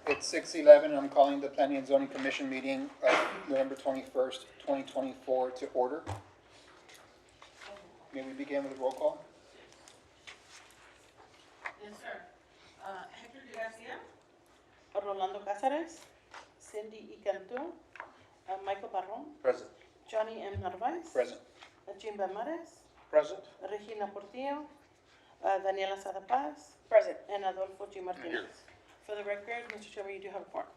It's 6:11, and I'm calling the Planning and Zoning Commission meeting of November 21st, 2024 to order. May we begin with a roll call? Yes, sir. Hector de Garcia. Rolando Cázares. Cindy E. Cantú. Michael Barron. Present. Johnny M. Narvaez. Present. Jimba Mares. Present. Regina Portillo. Daniela Sada Paz. Present. And Adolfo G. Martinez. For the record, Mr. Chairman, you do have a quorum.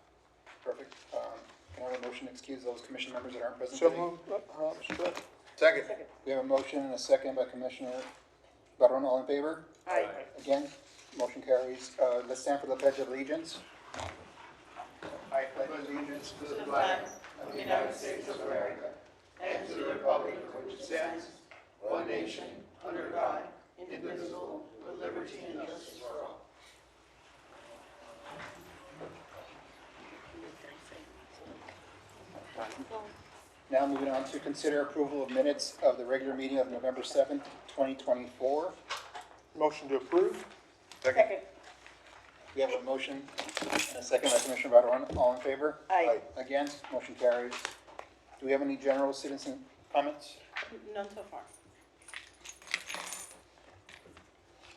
Perfect. Can I have a motion to excuse those commission members that aren't present So today? moved, Mr. President. Second. We have a motion and a second by Commissioner Barron. All in favor? Aye. Again, motion carries. Let's stand for the Pledge of Allegiance. I pledge allegiance to the flag of the United States of America and to the republic for which it stands, one nation, under God, indivisible, with liberty and justice for all. Now moving on to consider approval of minutes of the regular meeting of November 7th, 2024. Motion to approve? Second. We have a motion and a second by Commissioner Barron. All in favor? Aye. Against? Motion carries. Do we have any general citizen comments? None so far.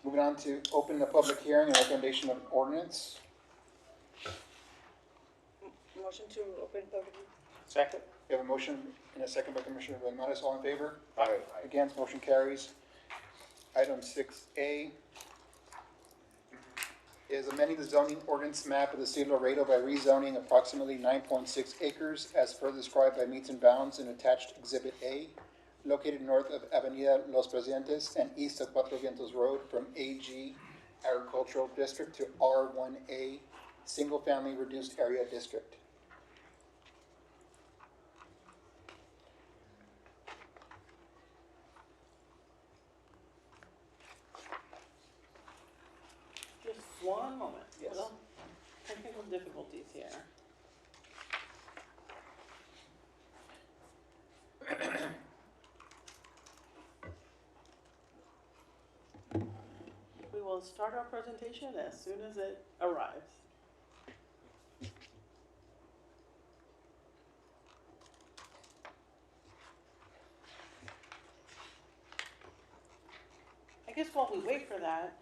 Moving on to open the public hearing and recommendation of ordinance. Motion to open public. Second. We have a motion and a second by Commissioner Velmares. All in favor? Aye. Against? Motion carries. Item 6A is amending the zoning ordinance map of the city of Laredo by rezoning approximately 9.6 acres as further described by meets and bounds in attached Exhibit A, located north of Avenida Los Presidentes and east of Cuatro Vientos Road from AG Agricultural District to R1A Single Family Reduced Area District. Just one moment. Yes. Little technical difficulties here. We will start our presentation as soon as it arrives. I guess while we wait for that,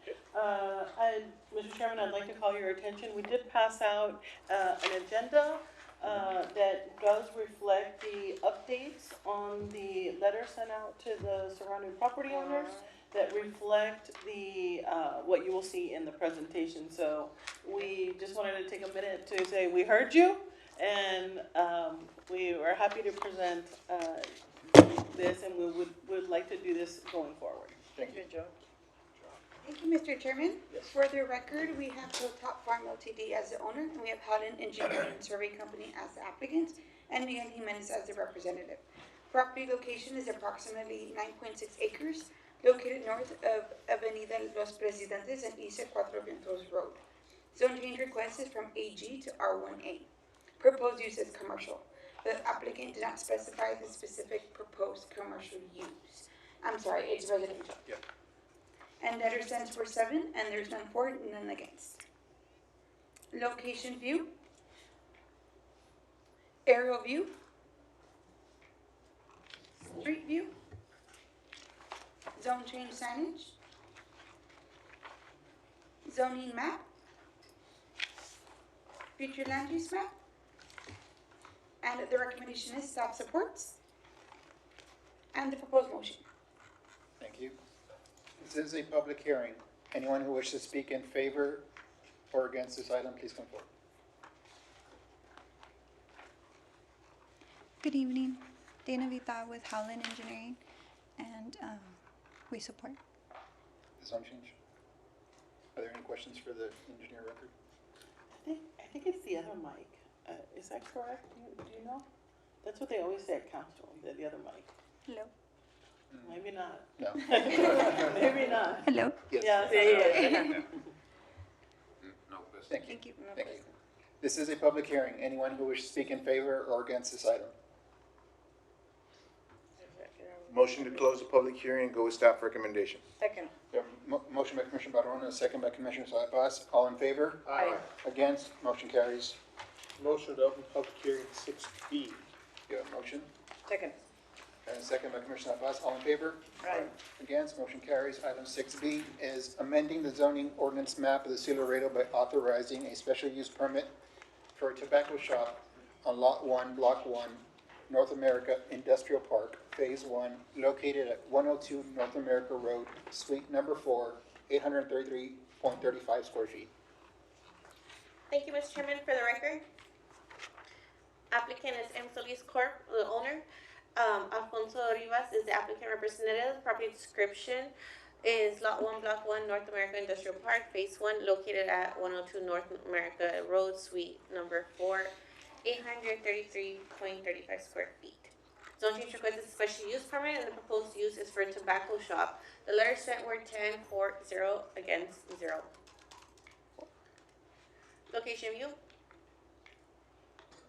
Mr. Chairman, I'd like to call your attention. We did pass out an agenda that does reflect the updates on the letter sent out to the surrounding property owners that reflect the, what you will see in the presentation. So we just wanted to take a minute to say we heard you, and we are happy to present this, and we would like to do this going forward. Thank you. Good job. Thank you, Mr. Chairman. Yes. For the record, we have Hilltop Farm Ltd. as the owner, and we have Howland Engineering and Survey Company as the applicant, and Miguel Jimenez as the representative. Property location is approximately 9.6 acres, located north of Avenida Los Presidentes and east of Cuatro Vientos Road. Zone change request is from AG to R1A. Proposed use is commercial. The applicant did not specify the specific proposed commercial use. I'm sorry, it's residential. Yeah. And letter stands for 7, and there's none for and none against. Location view. Aerial view. Street view. Zone change signage. Zoning map. Future land use map. And the recommendation is staff supports. And the proposed motion. Thank you. This is a public hearing. Anyone who wishes to speak in favor or against this item, please come forward. Good evening, Dana Vita with Howland Engineering, and we support. The zone change. Are there any questions for the engineer record? I think it's the other mic. Is that correct? Do you know? That's what they always say at council, the other mic. Hello. Maybe not. No. Maybe not. Hello. Yes. Yeah. Thank you. Thank you. Thank you. This is a public hearing. Anyone who wishes to speak in favor or against this item? Motion to close the public hearing and go with staff recommendation. Second. We have motion by Commissioner Barone, a second by Commissioner Sabas. All in favor? Aye. Against? Motion carries. Motion to open public hearing 6B. You have a motion? Second. And a second by Commissioner Sabas. All in favor? Aye. Against? Motion carries. Item 6B is amending the zoning ordinance map of the City of Laredo by authorizing a special use permit for a tobacco shop on Lot 1, Block 1, North America Industrial Park, Phase 1, located at 102 North America Road, Suite Number 4, 833.35 square feet. Thank you, Mr. Chairman. For the record, applicant is M. Solis Corp., the owner. Alfonso Rivas is the applicant representative. Property description is Lot 1, Block 1, North America Industrial Park, Phase 1, located at 102 North America Road, Suite Number 4, 833.35 square feet. Zone change request is a special use permit, and the proposed use is for a tobacco shop. The letters sent were 10-4-0 against 0. Location view,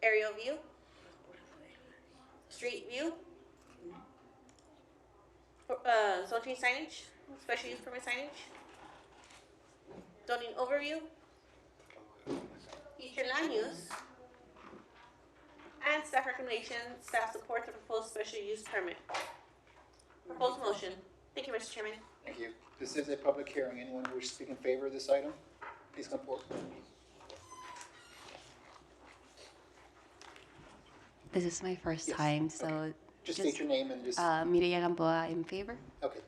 aerial view, street view, zone change signage, special use permit signage, zoning overview, future land use, and staff recommendation. Staff supports the proposed special use permit. Proposed motion. Thank you, Mr. Chairman. Thank you. This is a public hearing. Anyone who wishes to speak in favor of this item, please come forward. This is my first Yes, time, so Just state your name and just, Mireya Gamboa in favor. okay.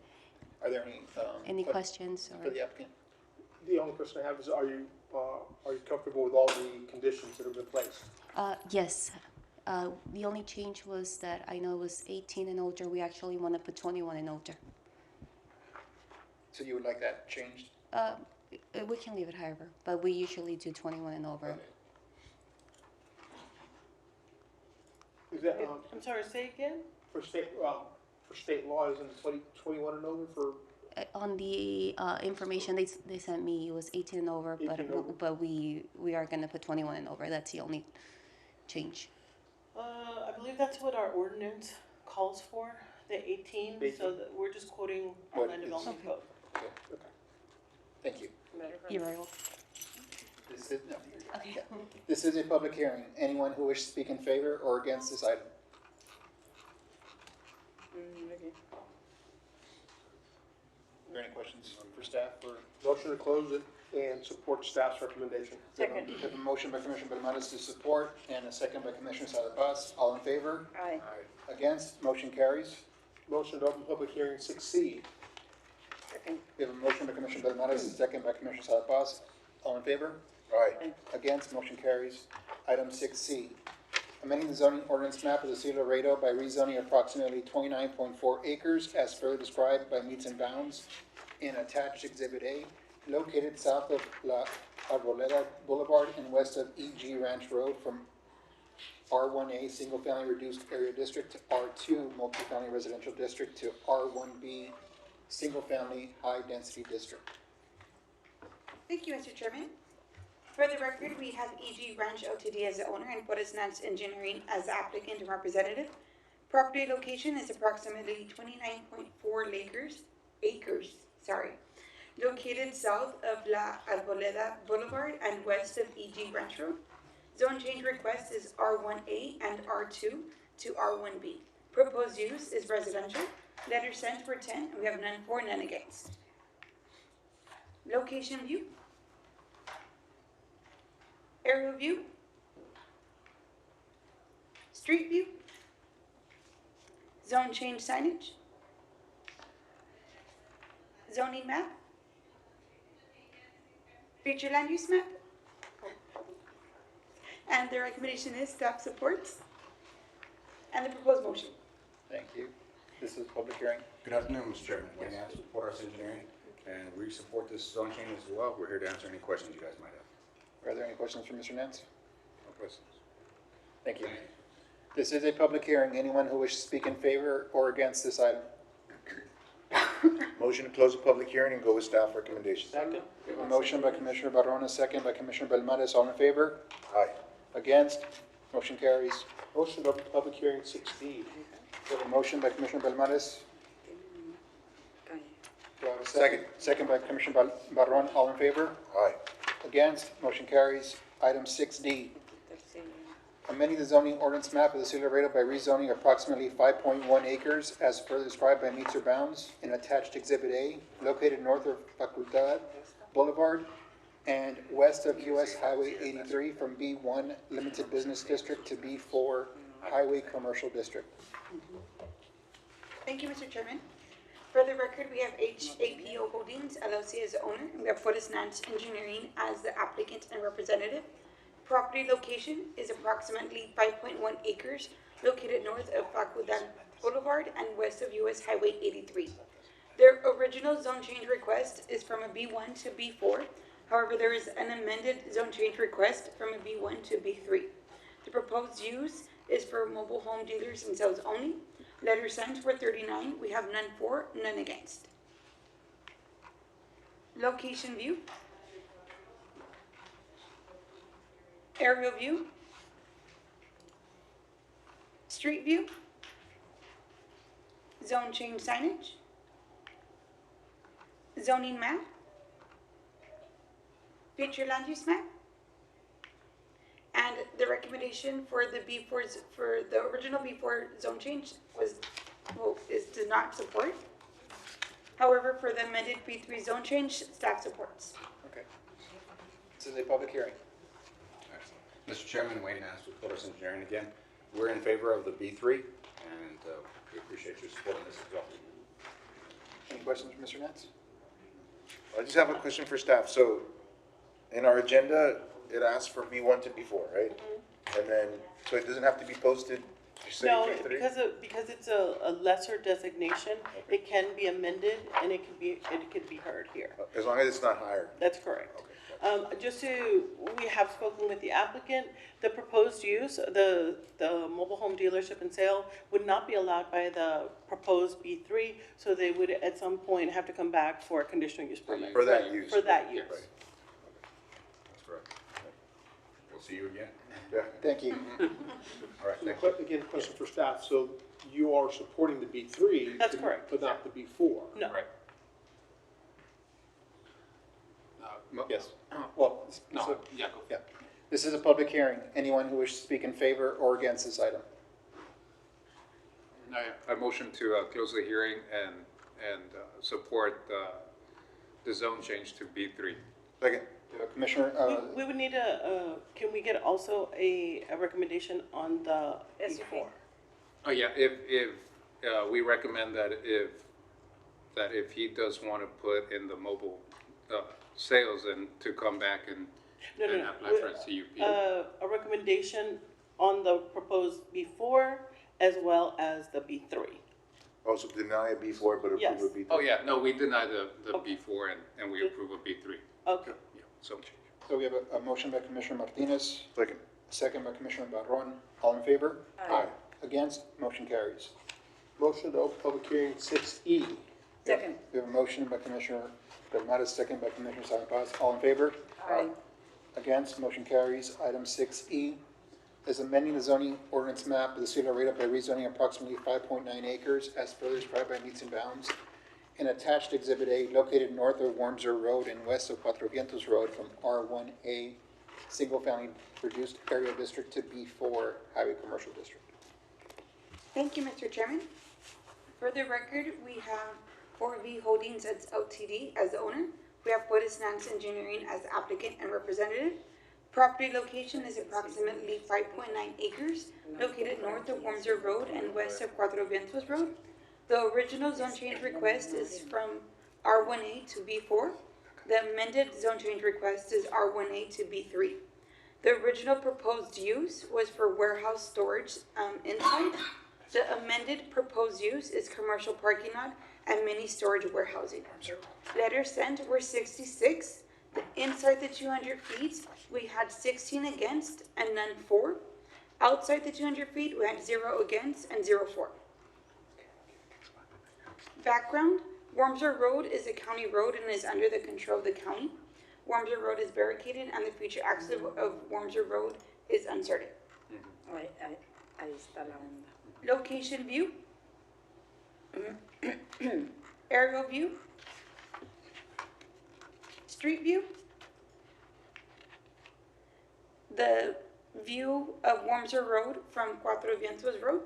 Are there any Questions for or? the applicant? The only question I have is, are you comfortable with all the conditions that have been placed? Yes. The only change was that I know it was 18 and older. We actually want to put 21 and older. So you would like that changed? We can leave it however, but we usually do 21 and over. Okay. Is that, I'm sorry, say again? for state law, isn't it 21 and over for, On the information they sent me, it was 18 and over, 18 and over. but we are going to put 21 and over. That's the only change. I believe that's what our ordinance calls for, the 18, so 18. that we're just quoting What land is- development code. Okay. Thank you. You're very welcome. This is, no, you're good. Okay. Yeah. This is a public hearing. Anyone who wishes to speak in favor or against this item? Okay. Are there any questions for staff or? motion to close it and support staff's recommendation? Second. We have a motion by Commissioner Belmontes to support and a second by Commissioner Salazar. All in favor? Aye. Against? Motion carries. Motion to open public hearing 6C. Second. We have a motion by Commissioner Belmontes, a second by Commissioner Salazar. All in favor? Aye. Against? Motion carries. Item 6C, amending the zoning ordinance map of the City of Laredo by rezoning approximately 29.4 acres as further described by meets and bounds in attached Exhibit A, located south of La Arboleda Boulevard and west of E.G. Ranch Road from R1A Single Family Reduced Area District to R2 Multifamily Residential District to R1B Single Family High Density District. Thank you, Mr. Chairman. For the record, we have E.G. Ranch Ltd. as the owner and Fortis Nance Engineering as the applicant and representative. Property location is approximately 29.4 acres, located south of La Arboleda Boulevard and west of E.G. Ranch Road. Zone change request is R1A and R2 to R1B. Proposed use is residential. Letter sent for 10, and we have none for, none against. Location view. Aerial view. Street view. Zone change signage. Zoning map. Future land use map. And the recommendation is staff supports. And the proposed motion. Thank you. This is a public hearing. Good afternoon, Mr. Chairman. Wayne Nance with Porterhouse Engineering, and we support this zone change as well. We're here to answer any questions you guys might have. Are there any questions for Mr. Nance? No questions? Thank you. This is a public hearing. Anyone who wishes to speak in favor or against this item? Motion to close the public hearing and go with staff recommendation. Second. We have a motion by Commissioner Barone, a second by Commissioner Belmontes. All in favor? Aye. Against? Motion carries. Motion to open public hearing 6D. We have a motion by Commissioner Belmontes. Aye. Do I have a Second. Second by Commissioner Barron, all in favor? Aye. Against, motion carries. Item 6D, Tercero. amending the zoning ordinance map of the city of Laredo by rezoning approximately 5.1 acres as further described by meets or bounds in attached Exhibit A, located north of Facultad Boulevard and west of US Highway 83 from B1 Limited Business District to B4 Highway Commercial District. Thank you, Mr. Chairman. For the record, we have HAPO Holdings LLC as the owner, and we have Fortis Nance Engineering as the applicant and representative. Property location is approximately 5.1 acres located north of Facultad Boulevard and west of US Highway 83. Their original zone change request is from a B1 to B4. However, there is an amended zone change request from a B1 to B3. The proposed use is for mobile home dealers and sales only. Letters sent were 39. We have none for, none against. Location view. Aerial view. Street view. Zone change signage. Zoning map. Future land use map. And the recommendation for the B4, for the original B4 zone change does not support. However, for the amended B3 zone change, staff supports. Okay. This is a public hearing. Mr. Chairman, Wayne Nance with Fortis Engineering again. We're in favor of the B3, and we appreciate your support on this as well. Any questions from Mr. Nance? I just have a question for staff. So in our agenda, it asks for B1 to B4, right? And then, so it doesn't have to be posted, you say No, B3? because it's a lesser designation, it can be amended and it could be heard here. As long as it's not higher. That's correct. Okay. We have spoken with the applicant, the proposed use, the mobile home dealership and sale would not be allowed by the proposed B3, so they would at some point have to come back for a conditional use permit. For that use. For that use. Right. That's correct. We'll see you again. Yeah. Thank you. All right, thank you. Again, question for staff, so you are supporting the B3? That's correct. But not the B4? No. Right. Yes. Well, No, yeah, go. yeah. This is a public hearing. Anyone who wishes to speak in favor or against this item? I motion to close the hearing and support the zone change to B3. Second. Commissioner, We would need can we get also a recommendation on the B4? Oh, yeah, if we recommend that if he does want to put in the mobile sales and to come back and apply for a CUP. A recommendation on the proposed B4 as well as the B3. Also deny a B4, but Yes. approve a B3. Oh, yeah, no, we deny the Okay. B4 and we approve a B3. Okay. Yeah, zone change. so we have a motion by Commissioner Martinez, Second. a second by Commissioner Barron. All in favor? Aye. Against? Motion carries. Motion to open public hearing 6E. Second. We have a motion by Commissioner Bernardes, second by Commissioner Sal Paz. All in favor? Aye. Against? Motion carries. Item 6E is amending the zoning ordinance map of the city of Laredo by rezoning approximately 5.9 acres as further described by meets and bounds in attached Exhibit A located north of Wormser Road and west of Cuatro Vientos Road from R1A Single Family Reduced Area District to B4 Highway Commercial District. Thank you, Mr. Chairman. For the record, we have 4V Holdings as LTD as the owner. We have Fortis Nance Engineering as applicant and representative. Property location is approximately 5.9 acres, located north of Wormser Road and west of Cuatro Vientos Road. The original zone change request is from R1A to B4. The amended zone change request is R1A to B3. The original proposed use was for warehouse storage inside. The amended proposed use is commercial parking lot and mini storage warehousing. Letters sent were 66. Inside the 200 feet, we had 16 against and none for. Outside the 200 feet, we had 0 against and 0 for. Background, Wormser Road is a county road and is under the control of the county. Wormser Road is barricaded and the future access of Wormser Road is uncertain. Ahí está la onda. Location view. Aerial view. street view. The view of Wormser Road from Cuatro Vientos Road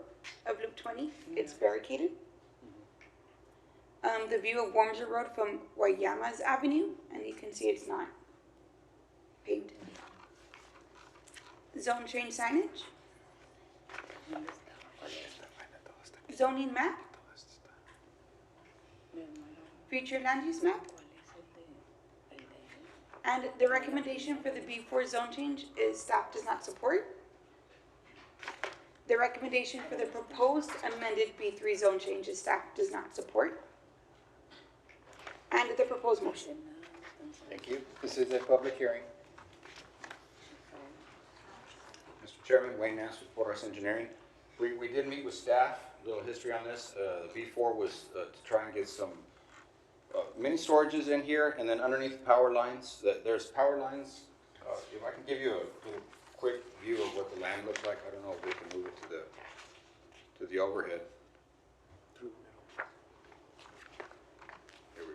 of Loop 20, it's barricaded. The view of Wormser Road from Guayamas Avenue, and you can see it's not paved. Zone change signage. Zoning map. Future land use map. And the recommendation for the B4 zone change is staff does not support. The recommendation for the proposed amended B3 zone change is staff does not support. And the proposed motion. Thank you. This is a public hearing. Mr. Chairman, Wayne Nass with Porterhouse Engineering. We did meet with staff, a little history on this. The B4 was to try and get some mini storages in here, and then underneath the power lines, there's power lines. If I can give you a little quick view of what the land looks like, I don't know if we can move it to the overhead. Here we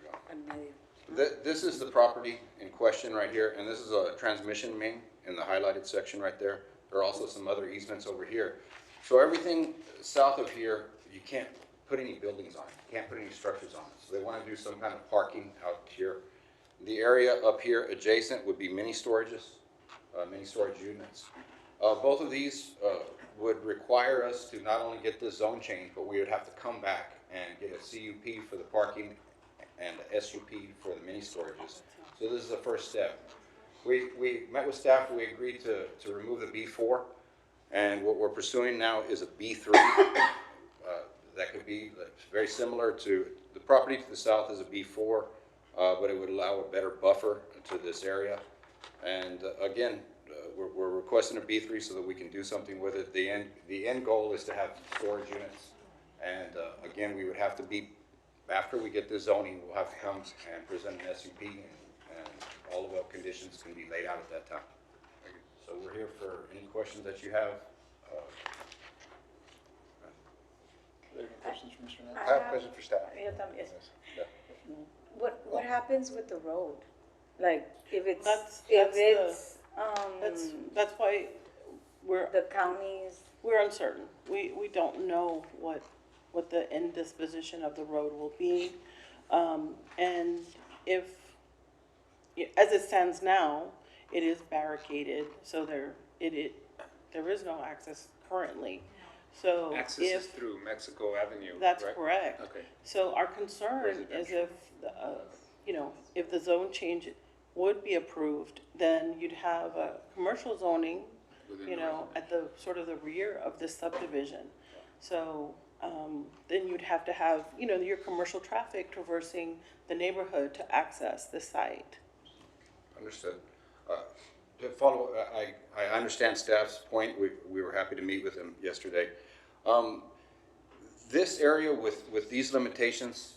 go. This is the property in question right here, and this is a transmission main in the highlighted section right there. There are also some other easements over here. So everything south of here, you can't put any buildings on it. You can't put any structures on it. So they want to do some kind of parking out here. The area up here adjacent would be mini storages, mini storage units. Both of these would require us to not only get this zone change, but we would have to come back and get a CUP for the parking and a SUP for the mini storages. So this is the first step. We met with staff, we agreed to remove the B4, and what we're pursuing now is a B3. That could be very similar to, the property to the south is a B4, but it would allow a better buffer to this area. And again, we're requesting a B3 so that we can do something with it. The end goal is to have storage units. And again, we would have to be, after we get the zoning, we'll have to come and present an SUP, and all of our conditions can be laid out at that time. So we're here for any questions that you have. Are there any questions from Mr. Nass? I have a question for staff. Yo también. What happens with the road? Like, if it's, That's why the counties, we're uncertain. We don't know what the end disposition of the road will be. And if, as it stands now, it is barricaded, so there is no access currently. So Access is if, through Mexico Avenue, that's right? correct. Okay. So our concern is if, if the zone change would be approved, then you'd have a commercial zoning, Within the at the sort of the rear of this subdivision. So, then you'd have to have, your commercial traffic traversing the neighborhood to access the site. Understood. To follow, I understand staff's point. We were happy to meet with them yesterday. This area with these limitations,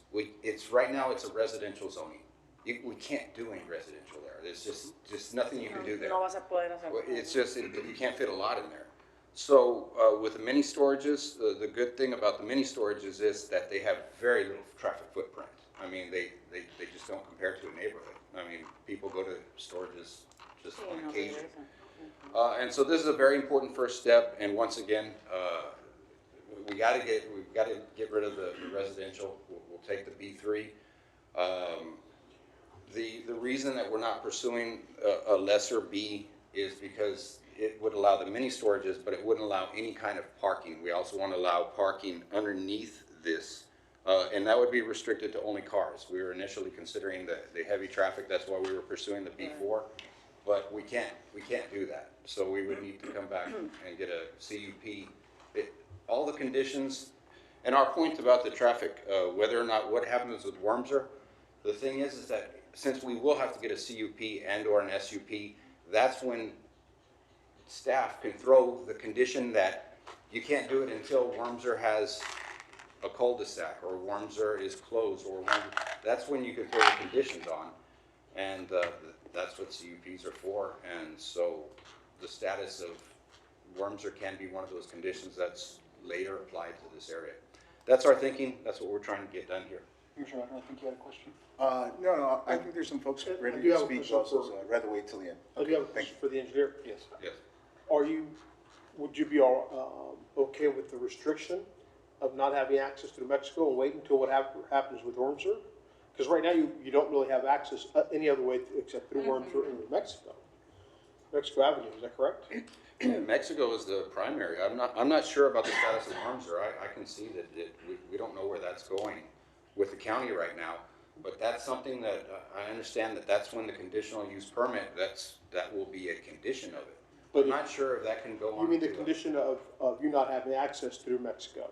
right now it's a residential zoning. We can't do any residential there. There's just nothing you can do there. no vas a poder hacer. It's just, you can't fit a lot in there. So with the mini storages, the good thing about the mini storages is that they have very little traffic footprint. I mean, they just don't compare to a neighborhood. I mean, people go to storages just on occasion. And so this is a very important first step. And once again, we've got to get rid of the residential. We'll take the B3. The reason that we're not pursuing a lesser B is because it would allow the mini storages, but it wouldn't allow any kind of parking. We also want to allow parking underneath this, and that would be restricted to only cars. We were initially considering the heavy traffic. That's why we were pursuing the B4, but we can't do that. So we would need to come back and get a CUP. All the conditions, and our point about the traffic, whether or not what happens with Wormser, the thing is that since we will have to get a CUP and or an SUP, that's when staff can throw the condition that you can't do it until Wormser has a cul-de-sac or Wormser is closed, or that's when you can throw the conditions on, and that's what CUPs are for. And so the status of Wormser can be one of those conditions that's later applied to this area. That's our thinking. That's what we're trying to get done here. Commissioner, I think you had a question. No, I think there's some folks I ready do to have a speak question also, for- so I'd rather wait till the end. I do have a Thank question you. for the engineer. Yes. Yes. Would you be okay with the restriction of not having access to New Mexico and wait until what happens with Ormsor? Because right now, you don't really have access any other way except through Ormsor and New Mexico. Mexico Avenue, is that correct? Mexico is the primary. I'm not sure about the status of Armsor. I can see that we don't know where that's going with the county right now. But that's something that I understand that's when the conditional use permit, that will be a condition of it. But I'm not sure if that can go on. You mean the to condition of you not having access through Mexico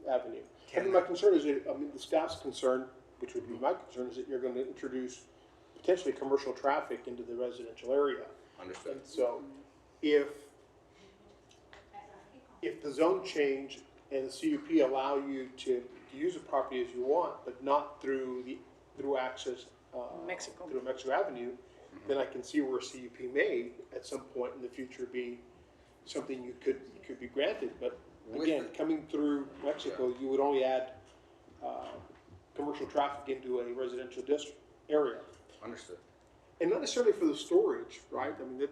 Avenue? I mean, Can- my concern is, the staff's concern, which would be my concern, is that you're gonna introduce potentially commercial traffic into the residential area. Understood. And so, if the zone change and the CUP allow you to use the property as you want, but not through access, Mexico. through Mexico Avenue, then I can see where a CUP may, at some point in the future, be something you could be granted. But again, coming through Mexico, you would only add, commercial traffic into a residential district area. Understood. And not necessarily for the storage, right? I mean,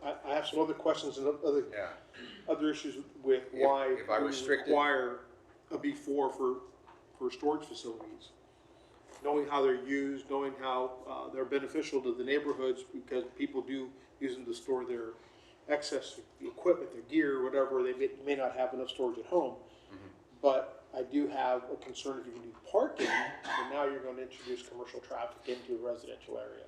I have some other questions and Yeah. other issues with why if I we restricted- require a B4 for storage facilities. Knowing how they're used, knowing how they're beneficial to the neighborhoods, because people do use them to store their excess equipment, their gear, whatever, they may not have enough storage at home. But I do have a concern if you can do parking, and now you're going to introduce commercial traffic into a residential area.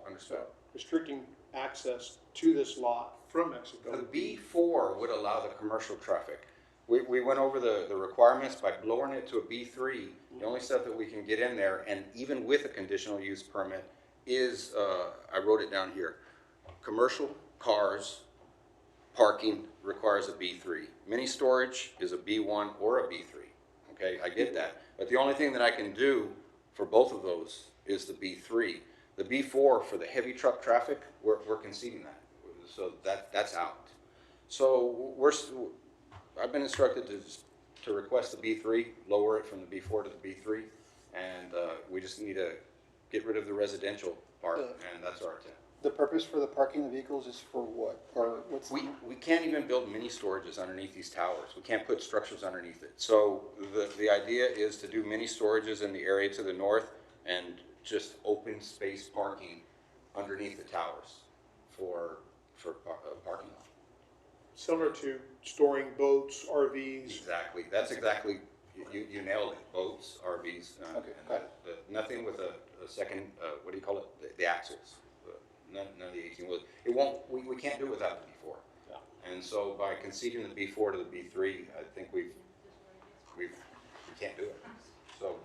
Understood. Restricting access to this lot from Mexico. The B4 would allow the commercial traffic. We went over the requirements by lowering it to a B3. The only stuff that we can get in there, and even with a conditional use permit, is, I wrote it down here, commercial cars, parking requires a B3. Mini storage is a B1 or a B3. Okay, I get that. But the only thing that I can do for both of those is the B3. The B4 for the heavy truck traffic, we're conceding that. So that's out. So I've been instructed to request the B3, lower it from the B4 to the B3, and we just need to get rid of the residential part, and that's our intent. The purpose for the parking of vehicles is for what? Or what's? We can't even build mini storages underneath these towers. We can't put structures underneath it. So the idea is to do mini storages in the area to the north and just open space parking underneath the towers for parking lot. Similar to storing boats, RVs. Exactly. That's exactly, you nailed it. Boats, RVs. Okay, and got nothing with a second, what do you call it? The axles. None of the 18 wheels. It won't, we can't do it without the B4. Yeah. And so by conceding the B4 to the B3, I think we can't do it. So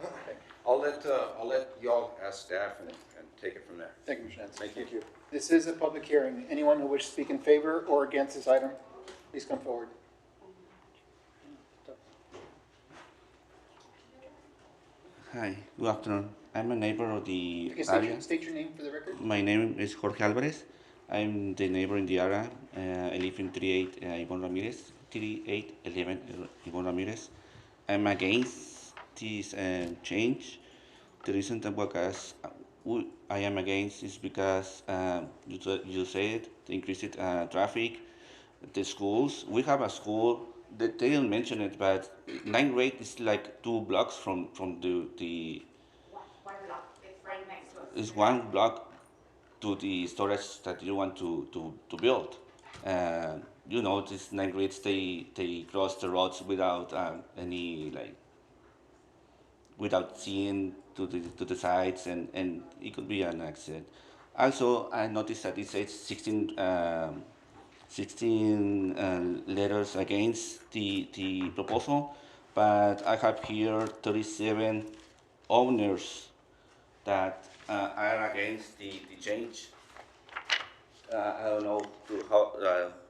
I'll let y'all ask staff and take it from there. Thank you, Mr. Nancy. Thank you. This is a public hearing. Anyone who wishes to speak in favor or against this item, please come forward. Hi, good afternoon. I'm a neighbor of the You can area. state your name for the record. My name is Jorge Alvarez. I'm the neighbor in the area. I live in 38 Yvonne Ramirez, 3811 Yvonne Ramirez. I'm against this change. The reason that I am against is because you said the increased traffic, the schools. We have a school. They didn't mention it, but 9th grade is like 2 blocks from the One block, it's right next to us. is 1 block to the storage that you want to build. You know, these 9th grades, they cross the roads without without seeing to the sides, and it could be an accident. Also, I noticed that it says 16 letters against the proposal, but I have here 37 owners that are against the change. I don't know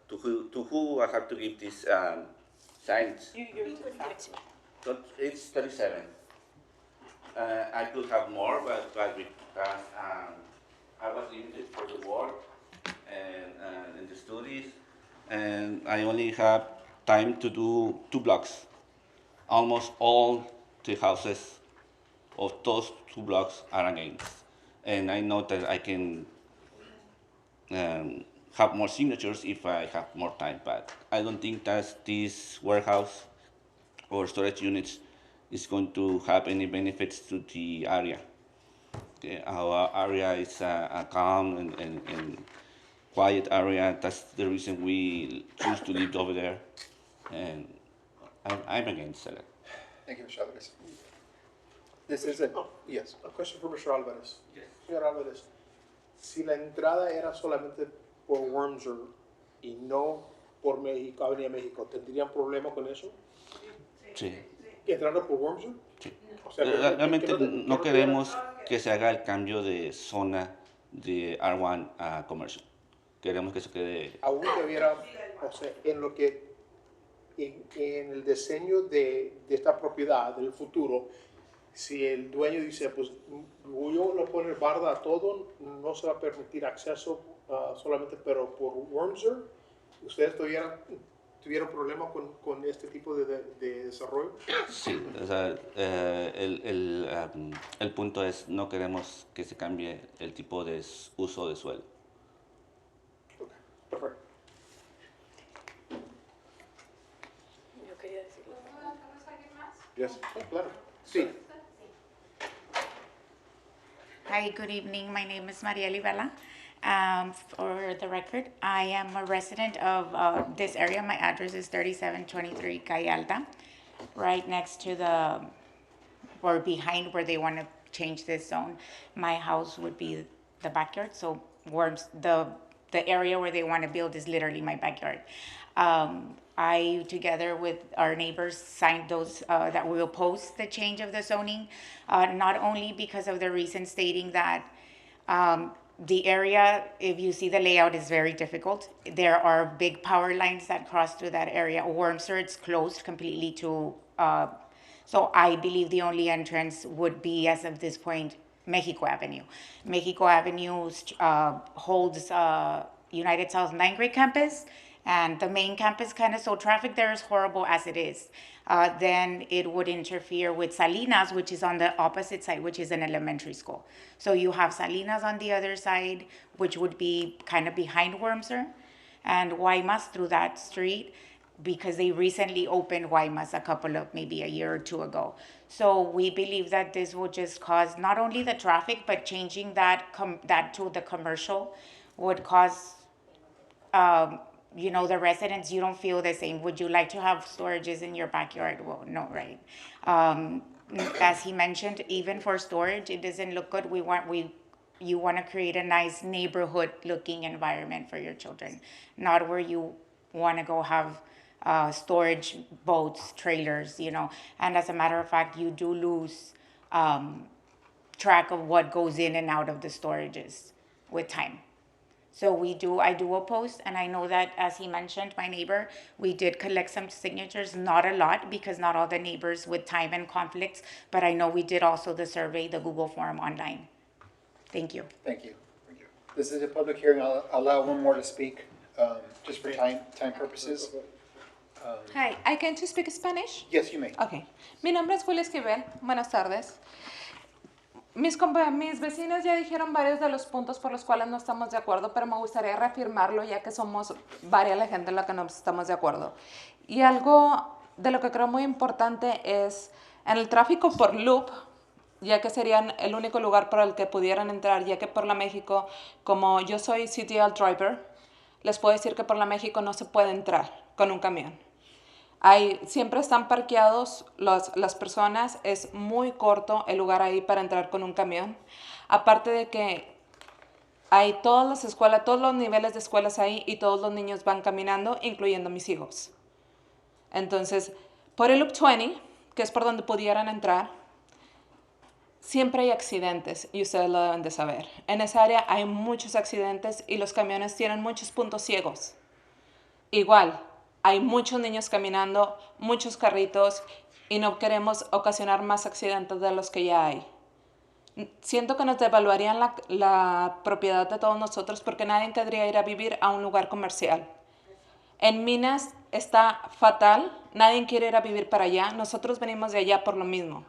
to who I have to give this signs. You can give it to the fax. So it's 37. I could have more, but because I was limited for the work and in the studies, and I only have time to do 2 blocks. Almost all the houses of those 2 blocks are against. And I know that I can have more signatures if I have more time, but I don't think that this warehouse or storage units is going to have any benefits to the area. Our area is a calm and quiet area. That's the reason we choose to live over there, and I'm against it. Thank you, Mr. Alvarez. This is a, yes. A question for Mr. Alvarez. Señor Alvarez, si la entrada era solamente por Wormser y no por México, Avenida México, ¿tendrían problema con eso? Sí. ¿Entrando por Wormser? Sí. O sea, Realmente que no queremos que se haga el cambio de zona de R1 a comercio. Queremos que se quede. Aún debiera, o sea, en lo que, en el diseño de esta propiedad del futuro, si el dueño dice, pues yo lo poner barda a todo, no se va a permitir acceso solamente, pero por Wormser, ¿ustedes tuvieron problema con este tipo de desarrollo? Sí, o sea, el punto es, no queremos que se cambie el tipo de uso de suelo. Perfecto. Yo quería decirlo. Yes. Claro. Sí. Hi, good evening. My name is Maria Livella. For the record, I am a resident of this area. My address is 3723 Calle Alta, right next to or behind where they want to change this zone. My house would be the backyard, so the area where they want to build is literally my backyard. I, together with our neighbors, signed those that we oppose the change of the zoning, not only because of the reason stating that the area, if you see the layout, is very difficult. There are big power lines that cross through that area. Wormser, it's closed completely to, so I believe the only entrance would be, as of this point, Mexico Avenue. Mexico Avenue holds United South 9th grade campus, and the main campus kind of, so traffic there is horrible as it is. Then it would interfere with Salinas, which is on the opposite side, which is an elementary school. So you have Salinas on the other side, which would be kind of behind Wormser, and Guaymas through that street, because they recently opened Guaymas maybe a year or two ago. So we believe that this will just cause not only the traffic, but changing that to the commercial would cause, the residents, you don't feel the same. Would you like to have storages in your backyard? Well, no, right? As he mentioned, even for storage, it doesn't look good. You want to create a nice neighborhood-looking environment for your children, not where you want to go have storage boats, trailers, And as a matter of fact, you do lose track of what goes in and out of the storages with time. So I do oppose, and I know that, as he mentioned, my neighbor, we did collect some signatures, not a lot, because not all the neighbors with time and conflicts, but I know we did also the survey, the Google form online. Thank you. Thank you. This is a public hearing. I'll allow one more to speak, just for time purposes. Hi, I can to speak Spanish? Yes, you may. Okay. Mi nombre es Julia Esquivel. Buenas tardes. Mis vecinos ya dijeron varios de los puntos por los cuales no estamos de acuerdo, pero me gustaría reafirmarlo ya que somos varias la gente en la que no estamos de acuerdo. Y algo de lo que creo muy importante es en el tráfico por loop, ya que serían el único lugar por el que pudieran entrar, ya que por la México, como yo soy CDL driver, les puedo decir que por la México no se puede entrar con un camión. Siempre están parqueados las personas, es muy corto el lugar ahí para entrar con un camión. Aparte de que hay todas las escuelas, todos los niveles de escuelas ahí y todos los niños van caminando, incluyendo mis hijos. Entonces, por el Loop 20, que es por donde pudieran entrar, siempre hay accidentes y ustedes lo deben de saber. En esa área hay muchos accidentes y los camiones tienen muchos puntos ciegos. Igual, hay muchos niños caminando, muchos carritos y no queremos ocasionar más accidentes de los que ya hay. Siento que nos devaluarían la propiedad de todos nosotros porque nadie querría ir a vivir a un lugar comercial. En Minas está fatal, nadie quiere ir a vivir para allá, nosotros venimos de allá por lo mismo.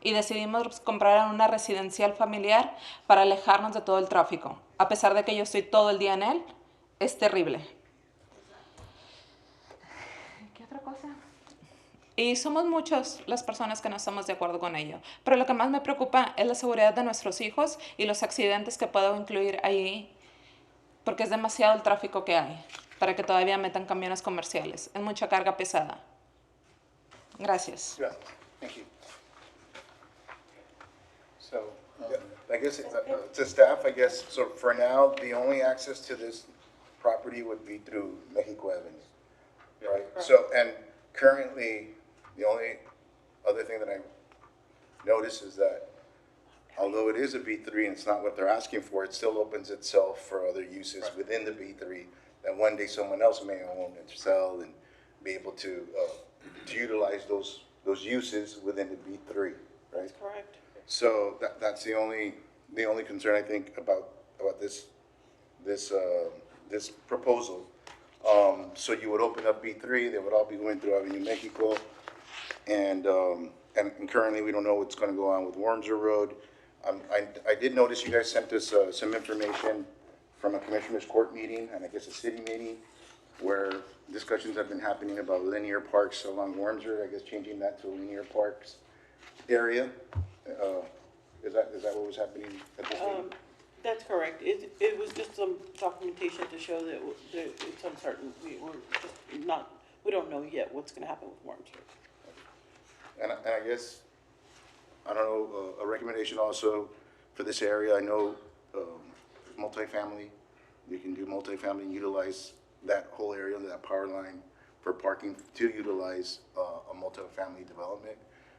y decidimos comprar una residencial familiar para alejarnos de todo el tráfico. A pesar de que yo estoy todo el día en él, es terrible. ¿Qué otra cosa? Y somos muchas las personas que no estamos de acuerdo con ello. Pero lo que más me preocupa es la seguridad de nuestros hijos y los accidentes que puedo incluir ahí, porque es demasiado el tráfico que hay para que todavía metan camiones comerciales. Es mucha carga pesada. Gracias. Gracias. Thank you. So, I guess, to staff, I guess, so for now, the only access to this property would be through Mexico Avenue, right? So, and currently, the only other thing that I notice is that although it is a B3 and it's not what they're asking for, it still opens itself for other uses within the B3 that one day someone else may own and sell and be able to utilize those uses within the B3, right? That's correct. So that's the only concern I think about this proposal. So you would open up B3, they would all be going through Avenue Mexico, and currently we don't know what's going to go on with Wormser Road. I did notice you guys sent us some information from a commissioners court meeting and I guess a city meeting where discussions have been happening about linear parks along Wormser. I guess changing that to a linear parks area. Is that what was happening at this meeting? That's correct. It was just some documentation to show that it's uncertain. We don't know yet what's gonna happen with Wormser. And I guess, I don't know, a recommendation also for this area. I know multifamily, you can do multifamily and utilize that whole area, that power line for parking to utilize a multifamily development,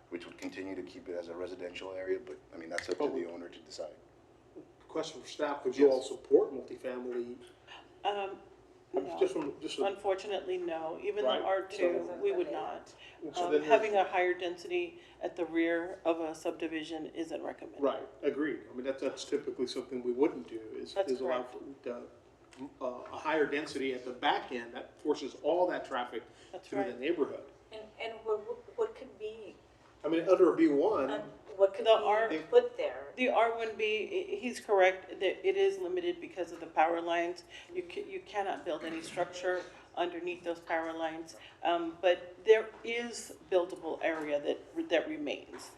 which would continue to keep it as a residential area, but I mean, that's up to the owner to decide. Question for staff, would you all support multifamily? No. Unfortunately, no. Even Right. the R2, we would not. So then Having a higher density at the rear of a subdivision isn't recommended. Right, agreed. I mean, that's typically something we wouldn't do, is allow for a higher density at the back end that forces all that traffic through the neighborhood. And what could be, I mean, under a B1, what could be put there? The R1B, he's correct, that it is limited because of the power lines. You cannot build any structure underneath those power lines, but there is buildable area that remains.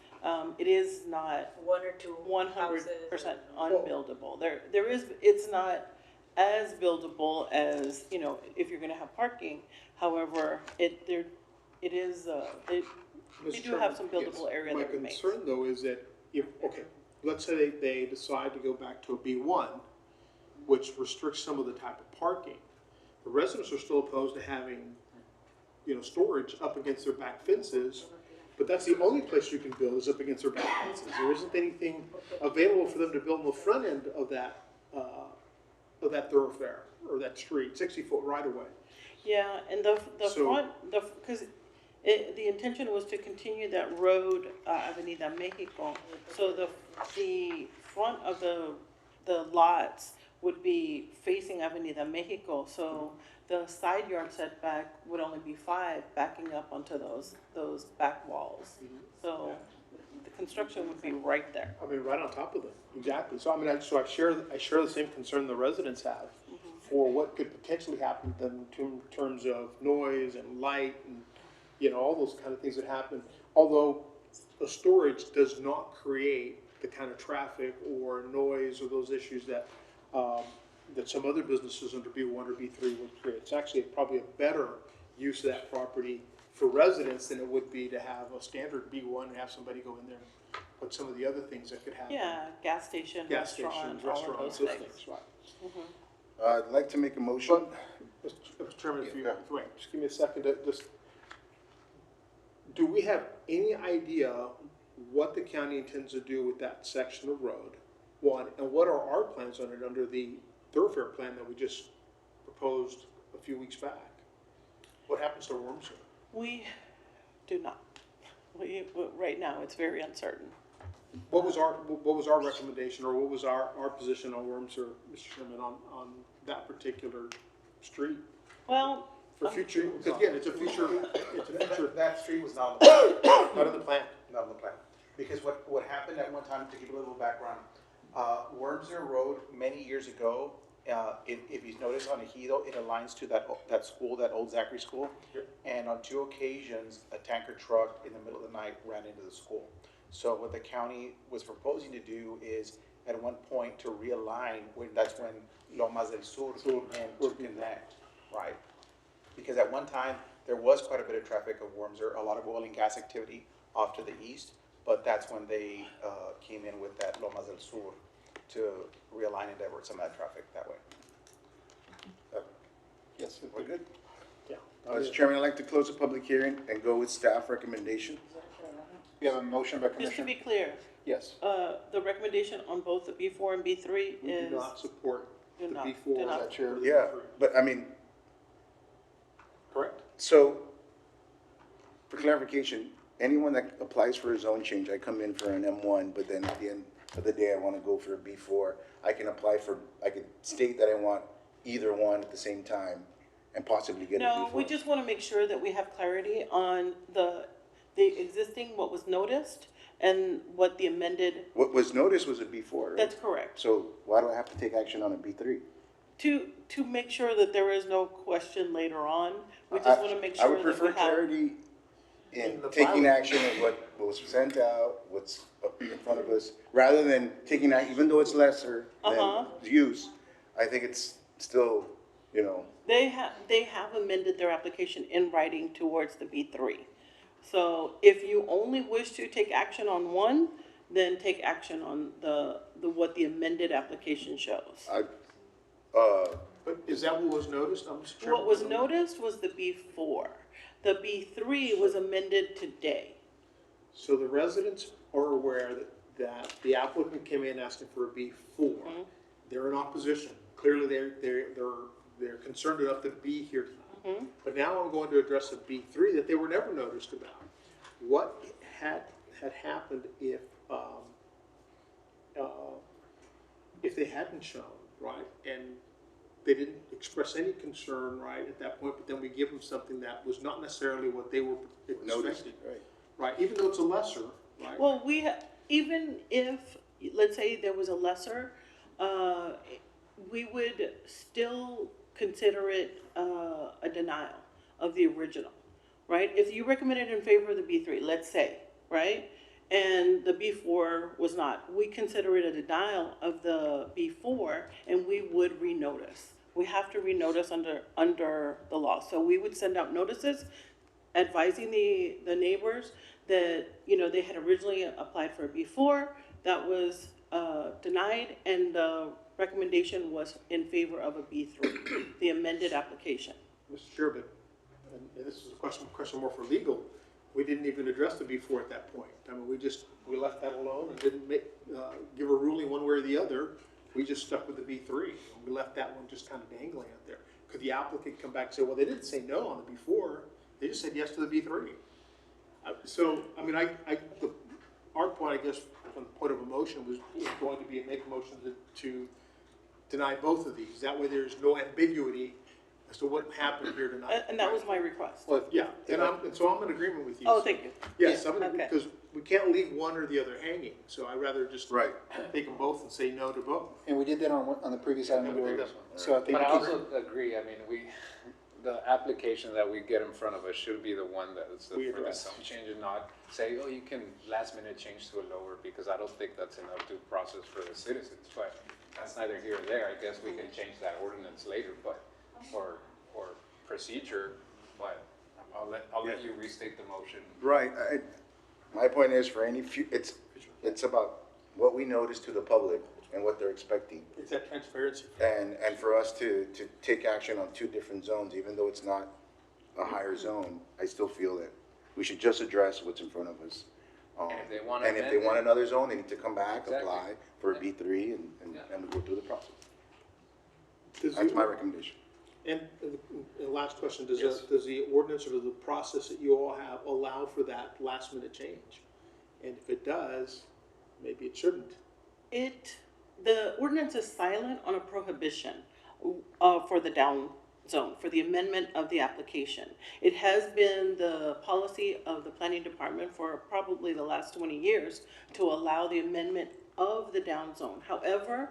It is not One or two 100% unbuildable. It's not as buildable as, if you're gonna have parking. However, we do have some buildable area that remains. My concern though is that let's say they decide to go back to a B1, which restricts some of the type of parking. The residents are still opposed to having, storage up against their back fences, but that's the only place you can build is up against their back fences. There isn't anything available for them to build on the front end of that thoroughfare or that street, 60-foot right away. Yeah, and because the intention was to continue that road, Avenida Mexico. So the front of the lots would be facing Avenida Mexico. So the side yard setback would only be 5, backing up onto those back walls. So the construction would be right there. I mean, right on top of them, exactly. So I mean, I share the same concern the residents have for what could potentially happen to them in terms of noise and light and all those kind of things that happen. Although a storage does not create the kind of traffic or noise or those issues that some other businesses under B1 or B3 would create. It's actually probably a better use of that property for residents than it would be to have a standard B1 and have somebody go in there and put some of the other things that could happen. Yeah, gas station, restaurant, all of those things. Right. I'd like to make a motion. Mr. Chairman, if you wait, just give me a second to just. Do we have any idea what the county intends to do with that section of road? One, and what are our plans on it under the thoroughfare plan that we just proposed a few weeks back? What happens to Wormser? We do not. Right now, it's very uncertain. What was our recommendation, or what was our position on Wormser, Mr. Chairman, on that particular street? Well, for future, because again, it's a future. That street was not on the plan. Not on the plan. Not on the plan. Because what time, to give a little background, Wormser Road, many years ago, if you notice on Ejido, it aligns to that school, that old Zachary school. And on 2 occasions, a tanker truck in the middle of the night ran into the school. So what the county was proposing to do is, at one point, to realign, that's when Lomas del Sur came in to connect, right? Because at one time, there was quite a bit of traffic of Wormser, a lot of oil and gas activity off to the east, but that's when they came in with that Lomas del Sur to realign and divert some of that traffic that way. Yes, We're good? Yeah. Mr. Chairman, I'd like to close the public hearing and go with staff recommendation. We have a motion by Just to Commissioner. be clear, Yes. the recommendation on both the B4 and B3 We is. do not support the Do not- B4. do not. or the Yeah, B3. but I mean, Correct? so, for clarification, anyone that applies for a zone change, I come in for an M1, but then at the end of the day, I want to go for a B4, I can I can state that I want either one at the same time and possibly get a B4. No, we just want to make sure that we have clarity on the existing, what was noticed, and what the amended, What was noticed was a B4, right? that's correct. So why do I have to take action on a B3? To make sure that there is no question later on, we just want to make I sure would that prefer we have. clarity in In the taking filing. action of what was sent out, what's up in front of us, rather than taking that, even though it's lesser than use, I think it's still, you know, They have amended their application in writing towards the B3. So if you only wish to take action on one, then take action on what the amended application shows. But is that what was noticed, Mr. Chairman? What was noticed was the B4. The B3 was amended today. So the residents are aware that the applicant came in asking for a B4. They're in opposition. Clearly, they're concerned enough to be here tonight. But now I'm going to address the B3 that they were never noticed about. What had happened if they hadn't shown, right, and they didn't express any concern, right, at that point, but then we give them something that was not necessarily what they were expecting. Right, even though it's a lesser, right? Well, even if, let's say there was a lesser, we would still consider it a denial of the original, right? If you recommended in favor of the B3, let's say, right? And the B4 was not, we consider it a denial of the B4 and we would renotice. We have to renotice under the law. So we would send out notices advising the neighbors that, you know, they had originally applied for a B4, that was denied, and the recommendation was in favor of a B3, the amended application. Mr. Chairman, and this is a question more for legal, we didn't even address the B4 at that point. I mean, we left that alone and didn't give a ruling one way or the other. We just stuck with the B3. We left that one just kind of dangling out there. Could the applicant come back and say, well, they didn't say no on the B4, they just said yes to the B3? So, I mean, our point, I guess, from the point of a motion was going to be make a motion to deny both of these. That way there's no ambiguity as to what happened here tonight. And that was my request. Well, yeah, and so I'm in agreement with you. Oh, thank you. Yes, Okay. because we can't leave one or the other hanging, so I'd rather just take them both and say no to both. And we did that on the previous item. So I think. But I also agree, I mean, the application that we get in front of us should be the one that's for the zone change and not say, oh, you can last minute change to a lower, because I don't think that's enough due process for the citizens. But that's neither here or there. I guess we can change that ordinance later, but, or procedure, but I'll let you restate the motion. Right. My point is for any it's about what we notice to the public and what they're expecting. It's that transparency. And for us to take action on 2 different zones, even though it's not a higher zone, I still feel that we should just address what's in front of us. And if they want And if they want another zone, they need to come back, apply for a B3 and we go through the process. That's my recommendation. And the last question, does the ordinance or the process that you all have allow for that last minute change? And if it does, maybe it shouldn't. The ordinance is silent on a prohibition for the zone, for the amendment of the application. It has been the policy of the planning department for probably the last 20 years to allow the amendment of the down zone. However,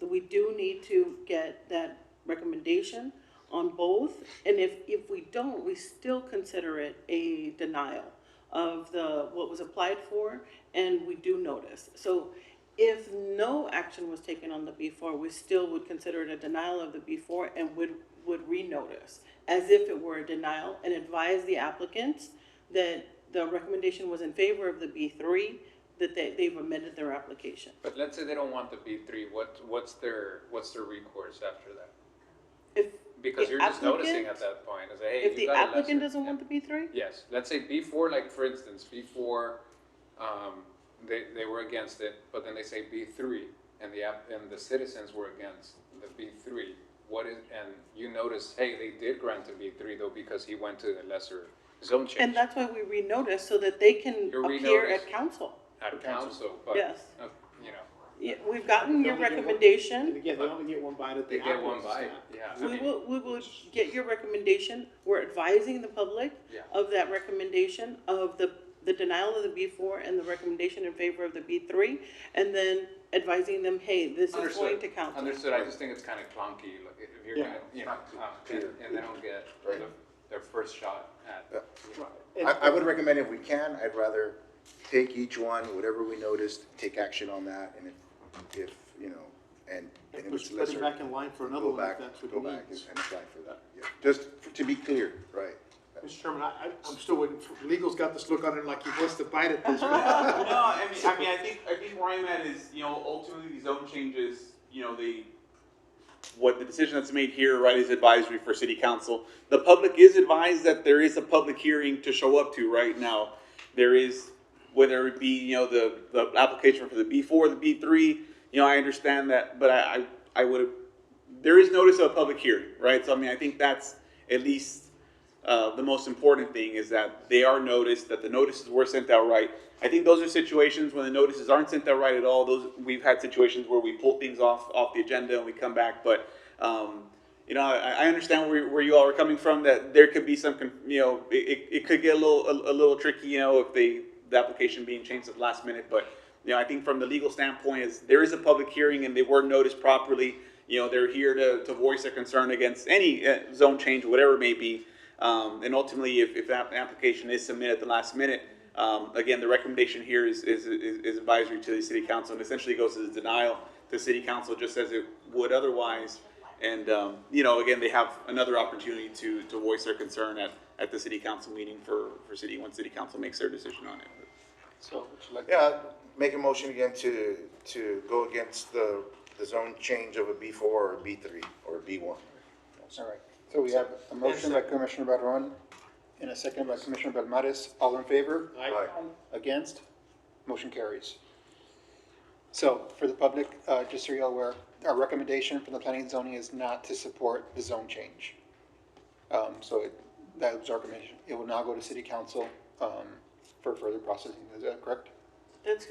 we do need to get that recommendation on both, and if we don't, we still consider it a denial of what was applied for, and we do notice. So if no action was taken on the B4, we still would consider it a denial of the B4 and would renotice as if it were a denial and advise the applicants that the recommendation was in favor of the B3, that they've amended their application. But let's say they don't want the B3, what's their recourse after that? If Because the you're just noticing applicant- at that point, is hey, If you the got a applicant lesser. doesn't want the B3, Yes, let's say B4, like for instance, B4, they were against it, but then they say B3, and the citizens were against the B3. And you notice, hey, they did grant a B3 though because he went to the lesser zone change. and that's why we renotice, so that they can You're appear renoticed. at council. At council, but, Yes. you know, Yeah, we've gotten your They only get one- recommendation. And again, they only get one bite at the they get apple. one bite, yeah. I mean, We will get your recommendation. We're advising the public Yeah. of that recommendation of the denial of the B4 and the recommendation in favor of the B3, and then advising them, hey, this is Understood. going to council. Understood, I just think it's kind of clunky, like, if you're Yeah. gonna, you know, and they don't get Right. their first shot at. I would recommend if we can, I'd rather take each one, whatever we noticed, take action on that, and if you know, and if Let's it's put lesser. him back in line for another go one if back- that's what Go he back and needs. apply for that, yeah. Just to be clear, right. Mr. Chairman, I'm still waiting for, legal's got this look on it like he wants to bite at this. No, I think where I'm at is, ultimately these zone changes, what the decision that's made here, right, is advisory for city council. The public is advised that there is a public hearing to show up to right now. There is, whether it be, the application for the B4, the B3, I understand that, but I would, there is notice of a public hearing, right? So, I think that's at least the most important thing is that they are noticed, that the notices were sent out right. I think those are situations when the notices aren't sent out right at all. We've had situations where we pull things off the agenda and we come back, but I understand where you all are coming from, that there could be some, it could get a little tricky, if the application being changed at the last minute, but I think from the legal standpoint is there is a public hearing and they were noticed properly. They're here to voice their concern against any zone change, whatever it may be. And ultimately, if that application is submitted at the last minute, again, the recommendation here is advisory to the city council, and essentially goes as a denial to city council, just as it would otherwise. And again, they have another opportunity to voice their concern at the city council meeting when city council makes their decision on it. So, yeah, make a motion again to go against the zone change of a B4 or a B3 or a B1. All right, so we have a motion by Commissioner Barron and a second by Commissioner Belmares. All in favor? Aye. Against? Motion carries. So for the public, just so you're aware, our recommendation from the planning and zoning is not to support the zone change. That was our recommendation. It will now go to city council for further processing. Is that correct? That's,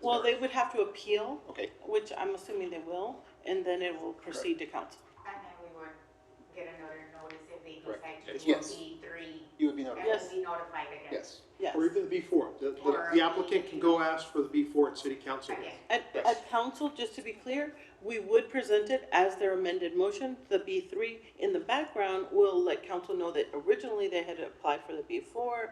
well, they would have to appeal. Okay. Which I'm assuming they will, and then it will proceed to council. And then we would get another notice if they Correct. decide to Yes. do B3. You would be And notified. we'll be notified again. Yes. Yes. Or even the B4. The applicant can go ask for the B4 at city council. At council, just to be clear, we would present it as their amended motion, the B3. In the background, we'll let council know that originally they had applied for the B4,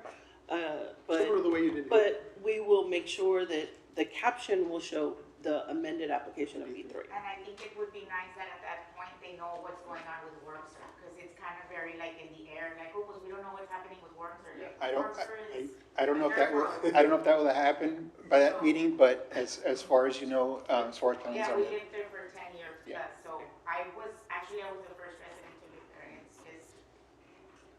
Similar to the way you did it. but we will make sure that the caption will show the amended application of B3. And I think it would be nice that at that point they know what's going on with Wormser, because it's kind of very like in the air, like, oh, pues we don't know what's happening with Wormser. Like, I don't know if they're I don't know if that will happen by that meeting, but as far as you know, as far as planning and Yeah, we zoning. lived there for 10 years Yeah. plus, so I was the first resident to live there, and it's just,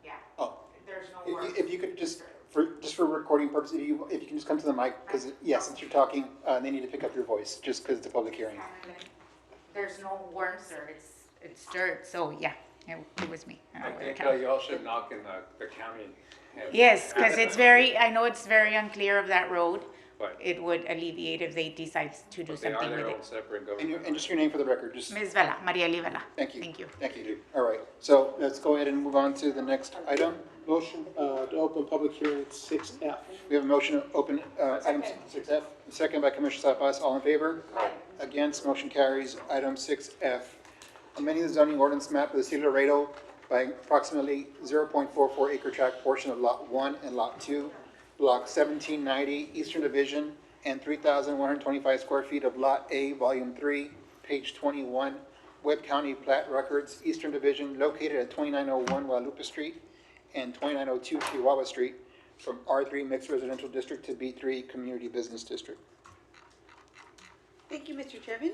yeah, Oh, there's no work. if you could just for recording purposes, if you can just come to the mic, because since you're talking, they need to pick up your voice, just because it's a public hearing. There's no Wormser, it's dirt, so yeah, it was me. I think you all should knock in the county. Yes, because I know it's very unclear of that road, Right. it would alleviate if they decide to do But they are something with their it. own separate government. And just your name for the record, just, Ms. Vela, Marieli Vela. thank you. Thank you. Thank you. All right, so let's go ahead and move on to the next item. Motion, to open public hearing 6F. We have a motion to open, item 6F, second by Commissioner Sabas, all in favor? Aye. Against, motion carries. Item 6F, amending the zoning ordinance map of the city of Laredo by approximately 0.44 acre tract portion of Lot 1 and Lot 2, Block 1790, Eastern Division, and 3,125 square feet of Lot A, Volume 3, page 21, Webb County Plat Records, Eastern Division, located at 2901 Guadalupe Street and 2902 Chihuahua Street, from R3 Mixed Residential District to B3 Community Business District. Thank you, Mr. Chairman.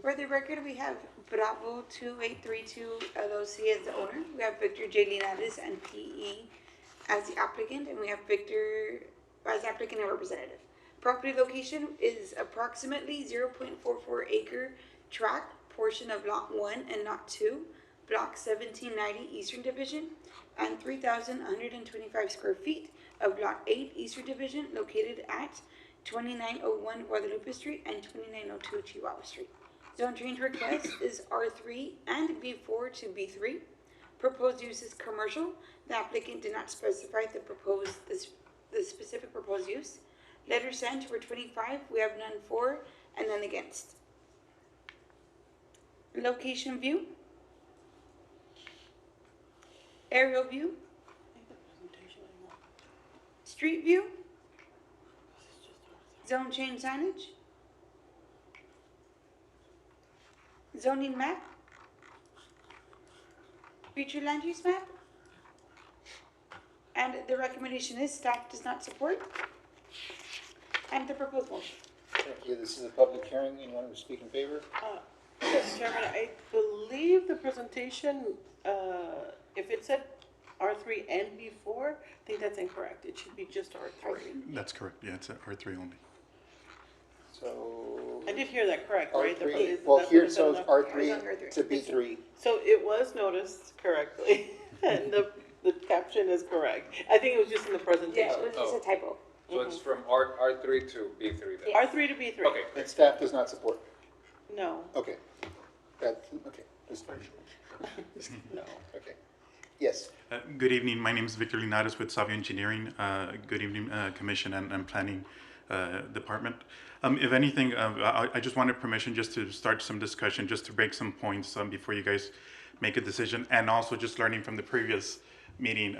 For the record, we have Bravo 2832 LLC as the owner. We have Victor J. Linares and PE as the applicant, and we have Victor as applicant and representative. Property location is approximately 0.44 acre tract portion of Lot 1 and Lot 2, Block 1790 Eastern Division, and 3,125 square feet of Lot 8 Eastern Division, located at 2901 Guadalupe Street and 2902 Chihuahua Street. Zone change request is R3 and B4 to B3. Proposed use is commercial. The applicant did not specify the specific proposed use. Letters sent were 25. We have none for and none against. Location view. Aerial view. Street view. Zone change signage. Zoning map. Future land use map. And the recommendation is staff does not support. And the proposed motion. Thank you. This is a public hearing. Anyone who speak in favor? Mr. Chairman, I believe the presentation, if it said R3 and B4, I think that's incorrect. It should be just R3. That's correct, yeah, it's at R3 only. So. I did hear that correct, right? R3, well, here it shows R3 to B3. So it was noticed correctly, and the caption is correct. I think it was just in the presentation. Yeah, it was just a typo. So it's from R3 to B3 then? R3 to B3. Okay. And staff does not support. No. Okay. Okay. That's fine. No. Okay. Yes. Good evening, my name is Victor Linares with Savio Engineering. Good evening, Commission and Planning Department. If anything, I just wanted permission just to start some discussion, just to break some points before you guys make a decision, and also just learning from the previous meeting,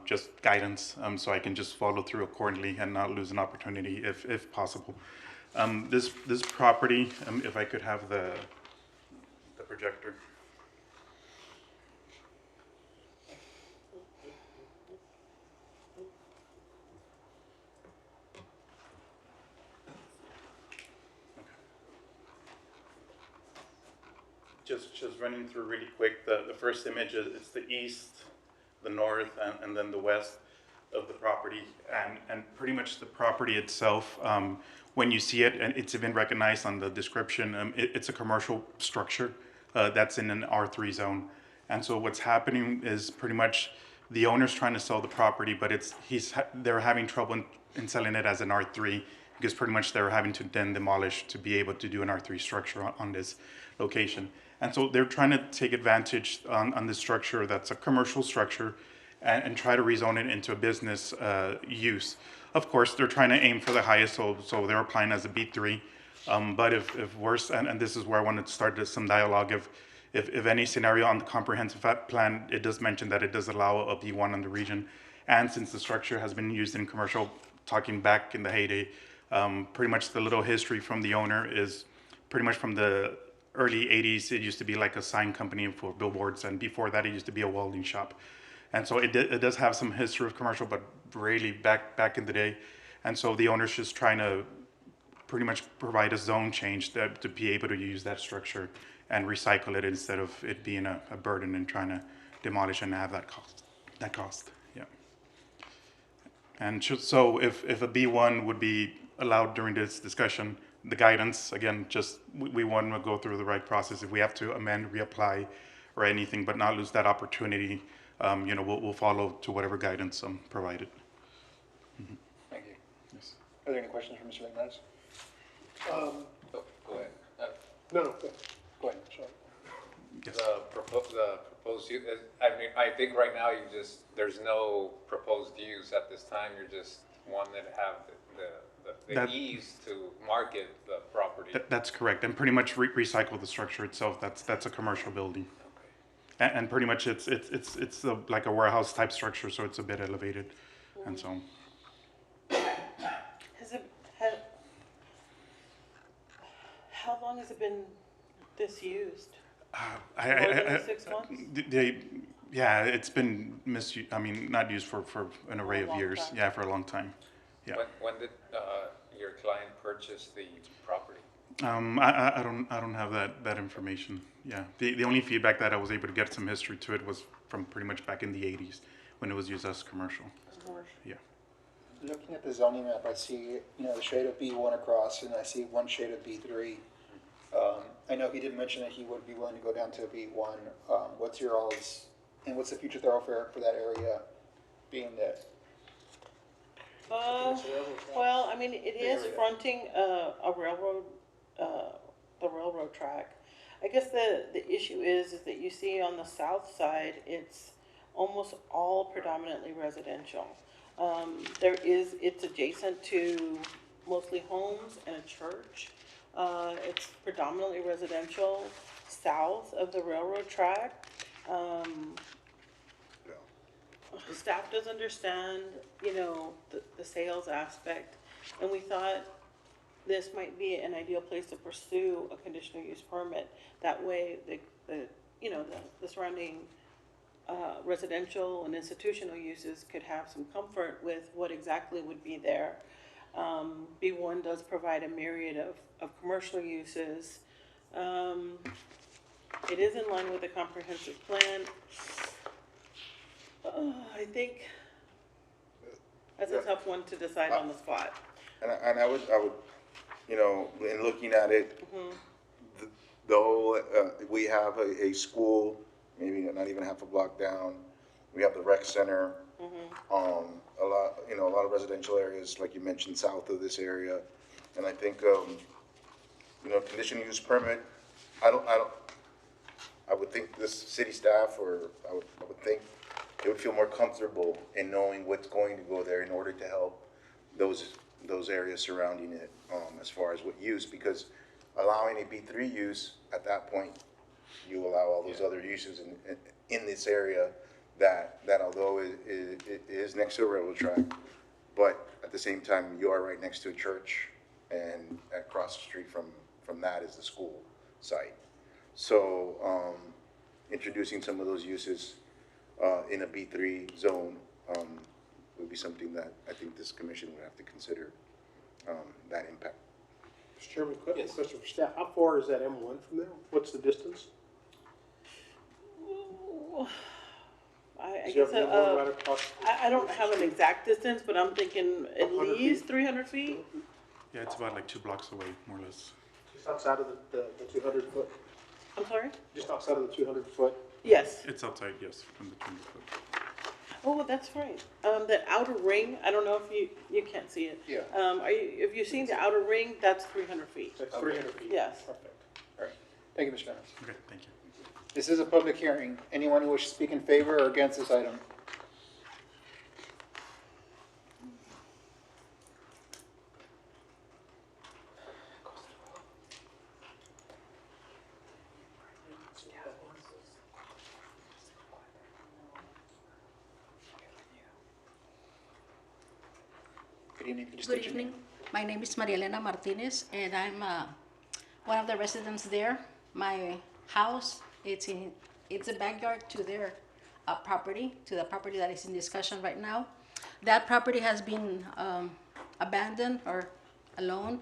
just guidance, so I can just follow through accordingly and not lose an opportunity if possible. This property, if I could have the projector. Just running through really quick, the first image is it's the east, the north, and then the west of the property, and pretty much the property itself, when you see it, and it's even recognized on the description, it's a commercial structure that's in an R3 zone. And so what's happening is pretty much the owner's trying to sell the property, but they're having trouble in selling it as an R3, because pretty much they're having to then demolish to be able to do an R3 structure on this location. And so they're trying to take advantage on this structure that's a commercial structure and try to rezone it into a business use. Of course, they're trying to aim for the highest, so they're applying as a B3. But if worse, and this is where I wanted to start some dialogue, if any scenario on the comprehensive plan, it does mention that it does allow a B1 in the region. And since the structure has been used in commercial, talking back in the heyday, pretty much the little history from the owner is pretty much from the early 80s, it used to be like a sign company for billboards, and before that it used to be a welding shop. And so it does have some history of commercial, but really back in the day. And so the owner's just trying to pretty much provide a zone change to be able to use that structure and recycle it instead of it being a burden and trying to demolish and have that cost, yeah. And so if a B1 would be allowed during this discussion, the guidance, again, just we want to go through the right process. If we have to amend, reapply, or anything, but not lose that opportunity, we'll follow to whatever guidance provided. Thank you. Yes. Are there any questions for Mr. Linares? Go ahead. No, go ahead, sorry. The proposed use, I mean, I think right now there's no proposed use at this time. You're just wanting to have the ease to market the property. That's correct, and pretty much recycle the structure itself. That's a commercial building. And pretty much it's like a warehouse type structure, so it's a bit elevated, and so. How long has it been disused? More than 6 months? Yeah, it's been misused. I mean, not used for an array of years. Time. Yeah, for a long time. Yeah. When did your client purchase the property? I don't have that information. Yeah, the only feedback that I was able to get some history to it was from pretty much back in the 80s when it was used as commercial. Yeah. Looking at the zoning map, I see, the shade of B1 across, and I see one shade of B3. I know he did mention that he would be willing to go down to B1. What's your all's, and what's the future thoroughfare for that area being there? Well, I mean, it is fronting a railroad, the railroad track. I guess the issue is that you see on the south side, it's almost all predominantly residential. It's adjacent to mostly homes and a church. It's predominantly residential south of the railroad track. Staff does understand, the sales aspect, and we thought this might be an ideal place to pursue a conditional use permit. That way, the surrounding residential and institutional uses could have some comfort with what exactly would be there. B1 does provide a myriad of commercial uses. It is in line with the comprehensive plan. I think that's a tough one to decide on the spot. And I would, in looking at it, the whole, we have a school, maybe not even half a block down. We have the rec center. A lot of residential areas, like you mentioned, south of this area. And I think, conditional use permit, I would think this city staff, or I would think they would feel more comfortable in knowing what's going to go there in order to help those areas surrounding it, as far as what use, because allowing a B3 use, at that point, you allow all those other uses in this area that although it is next to a railroad track, but at the same time, you are right next to a church, and across the street from that is the school site. So introducing some of those uses in a B3 zone would be something that I think this commission would have to consider, that impact. Mr. Chairman, question for staff. How far is that M1 from there? What's the distance? I guess I don't have an exact distance, but I'm thinking at least 300 feet. Yeah, it's about like 2 blocks away, more or less. Just outside of the 200 foot? I'm sorry? Just outside of the 200 foot? Yes. It's outside, yes, from the 200 foot. Oh, that's right. The outer ring, I don't know if you can't see it. Yeah. If you've seen the outer ring, that's 300 feet. That's 300 feet? Yes. Perfect. All right. Thank you, Mr. Linares. Okay, thank you. This is a public hearing. Anyone who wishes to speak in favor or against this item? Good evening. Could you Good state your evening. name? My name is Maria Elena Martinez, and I'm one of the residents there. My house, it's a backyard to their property, to the property that is in discussion right now. That property has been abandoned or alone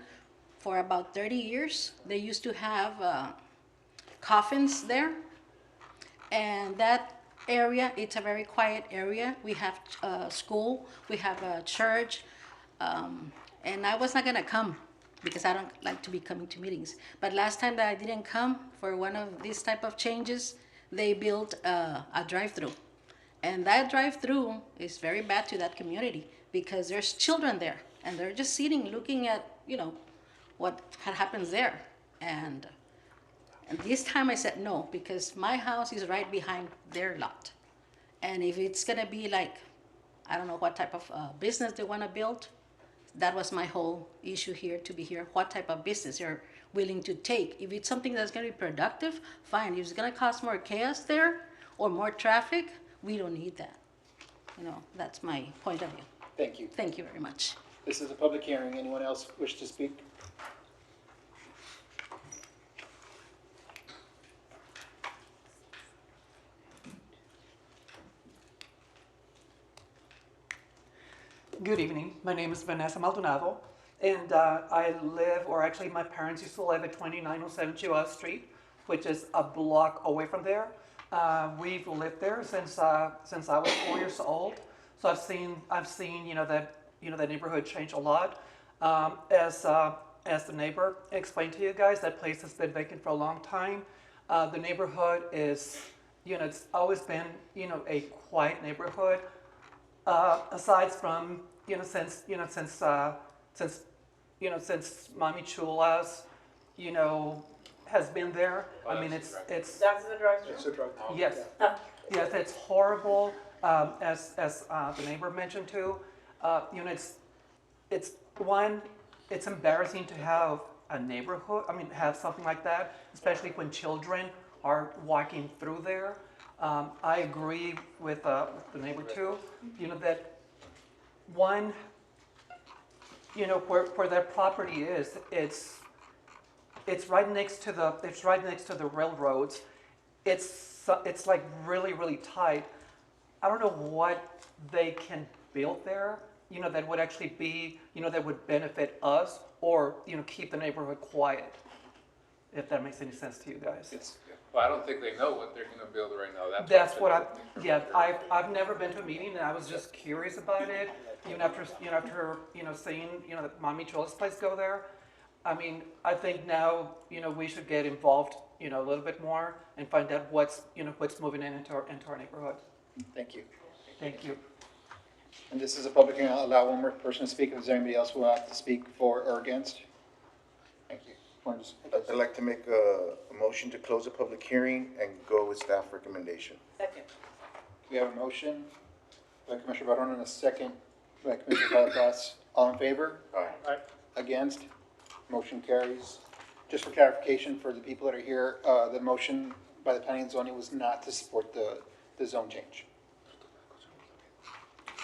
for about 30 years. They used to have coffins there, and that area, it's a very quiet area. We have a school, we have a church, and I was not gonna come because I don't like to be coming to meetings. But last time that I didn't come for one of these type of changes, they built a drive-through. And that drive-through is very bad to that community because there's children there. And they're just sitting, looking at, you know, what had happens there. And this time I said no, because my house is right behind their lot. And if it's gonna be like, I don't know what type of business they wanna build, that was my whole issue here, to be here, what type of business you're willing to take. If it's something that's gonna be productive, fine. If it's gonna cause more chaos there or more traffic, we don't need that. You know, that's my point of view. Thank you. Thank you very much. This is a public hearing. Anyone else wish to speak? Good evening. My name is Vanessa Maldonado, and I live, or actually my parents used to live at 2907 Chihuahua Street, which is a block away from there. We've lived there since I was 4 years old, so I've seen the neighborhood change a lot. As the neighbor explained to you guys, that place has been vacant for a long time. The neighborhood is, it's always been, a quiet neighborhood. Aside from, since Mommy Chula's, has been there. I mean, it's. That's the drive-thru? It's a drive-thru. Yes, yes, it's horrible. As the neighbor mentioned too, it's embarrassing to have a neighborhood. I mean, have something like that, especially when children are walking through there. I agree with the neighbor too. That one, where that property is, it's right next to the railroads. It's like really tight. I don't know what they can build there, that would actually be, that would benefit us or, keep the neighborhood quiet, if that makes any sense to you guys. Well, I don't think they know what they're gonna build right now. That's what I've never been to a meeting, and I was just curious about it, even after seeing, that Mommy Chula's place go there. I mean, I think now, we should get involved, a little bit more and find out what's moving into our neighborhood. Thank you. Thank you. And this is a public hearing. I'll allow one more person to speak. If there's anybody else who would like to speak for or against? Thank you. I'd like to make a motion to close the public hearing and go with staff recommendation. Second. We have a motion by Commissioner Barron and a second by Commissioner Valdez. All in favor? Aye. Against? Motion carries. Just for clarification for the people that are here, the motion by the planning and zoning was not to support the zone change.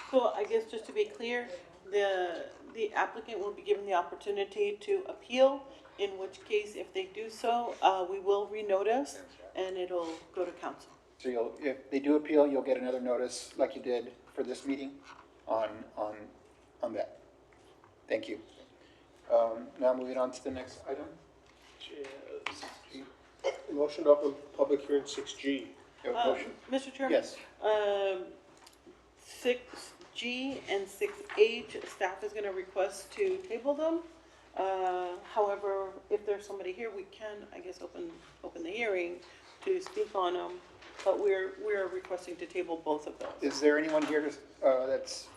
So I guess just to be clear, the applicant will be given the opportunity to appeal, in which case, if they do so, we will renotice and it'll go to council. So if they do appeal, you'll get another notice like you did for this meeting on that. Thank you. Now moving on to the next item. Motion to open public hearing 6G. You have a motion? Mr. Chairman? Yes. 6G and 6H, staff is gonna request to table them. However, if there's somebody here, we can, I guess, open the hearing to speak on them, but we're requesting to table both of those. Is there anyone here that's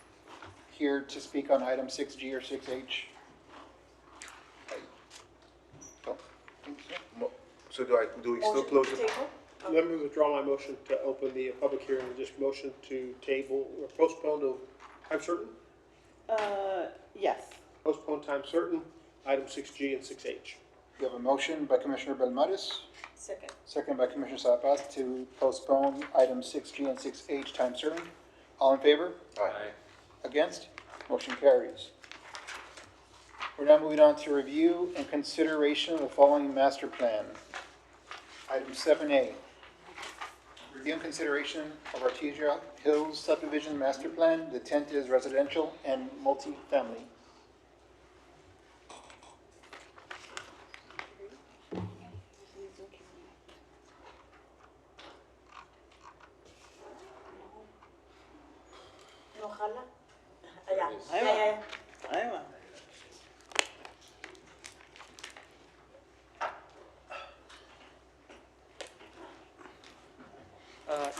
here to speak on item 6G or 6H? I don't think so. So do we still close the? Let me withdraw my motion to open the public hearing and just motion to table or postpone to time certain? Yes. Postpone time certain, item 6G and 6H. You have a motion by Commissioner Belmontes. Second. Second by Commissioner Sabas to postpone items 6G and 6H time certain. All in favor? Aye. Against? Motion carries. We're now moving on to review and consideration of the following master plan. Item 7A. Review and consideration of Artesia Hills subdivision master plan. The intent is residential and multifamily. No jala. Allá. Ahí va. Ahí va.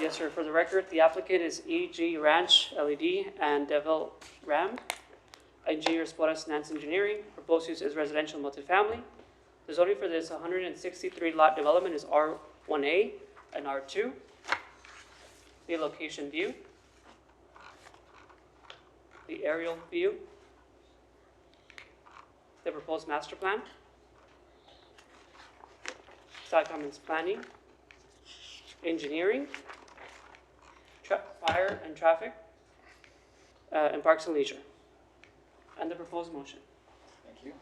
Yes, sir. For the record, the applicant is EG Ranch LED and Devil Ram. Engineer Sporas Nance Engineering. Proposed use is residential multifamily. The zoning for this 163 lot development is R1A and R2. The location view. The aerial view. The proposed master plan. Site comments planning. Engineering. Fire and traffic. And parks and leisure. And the proposed motion. Thank you.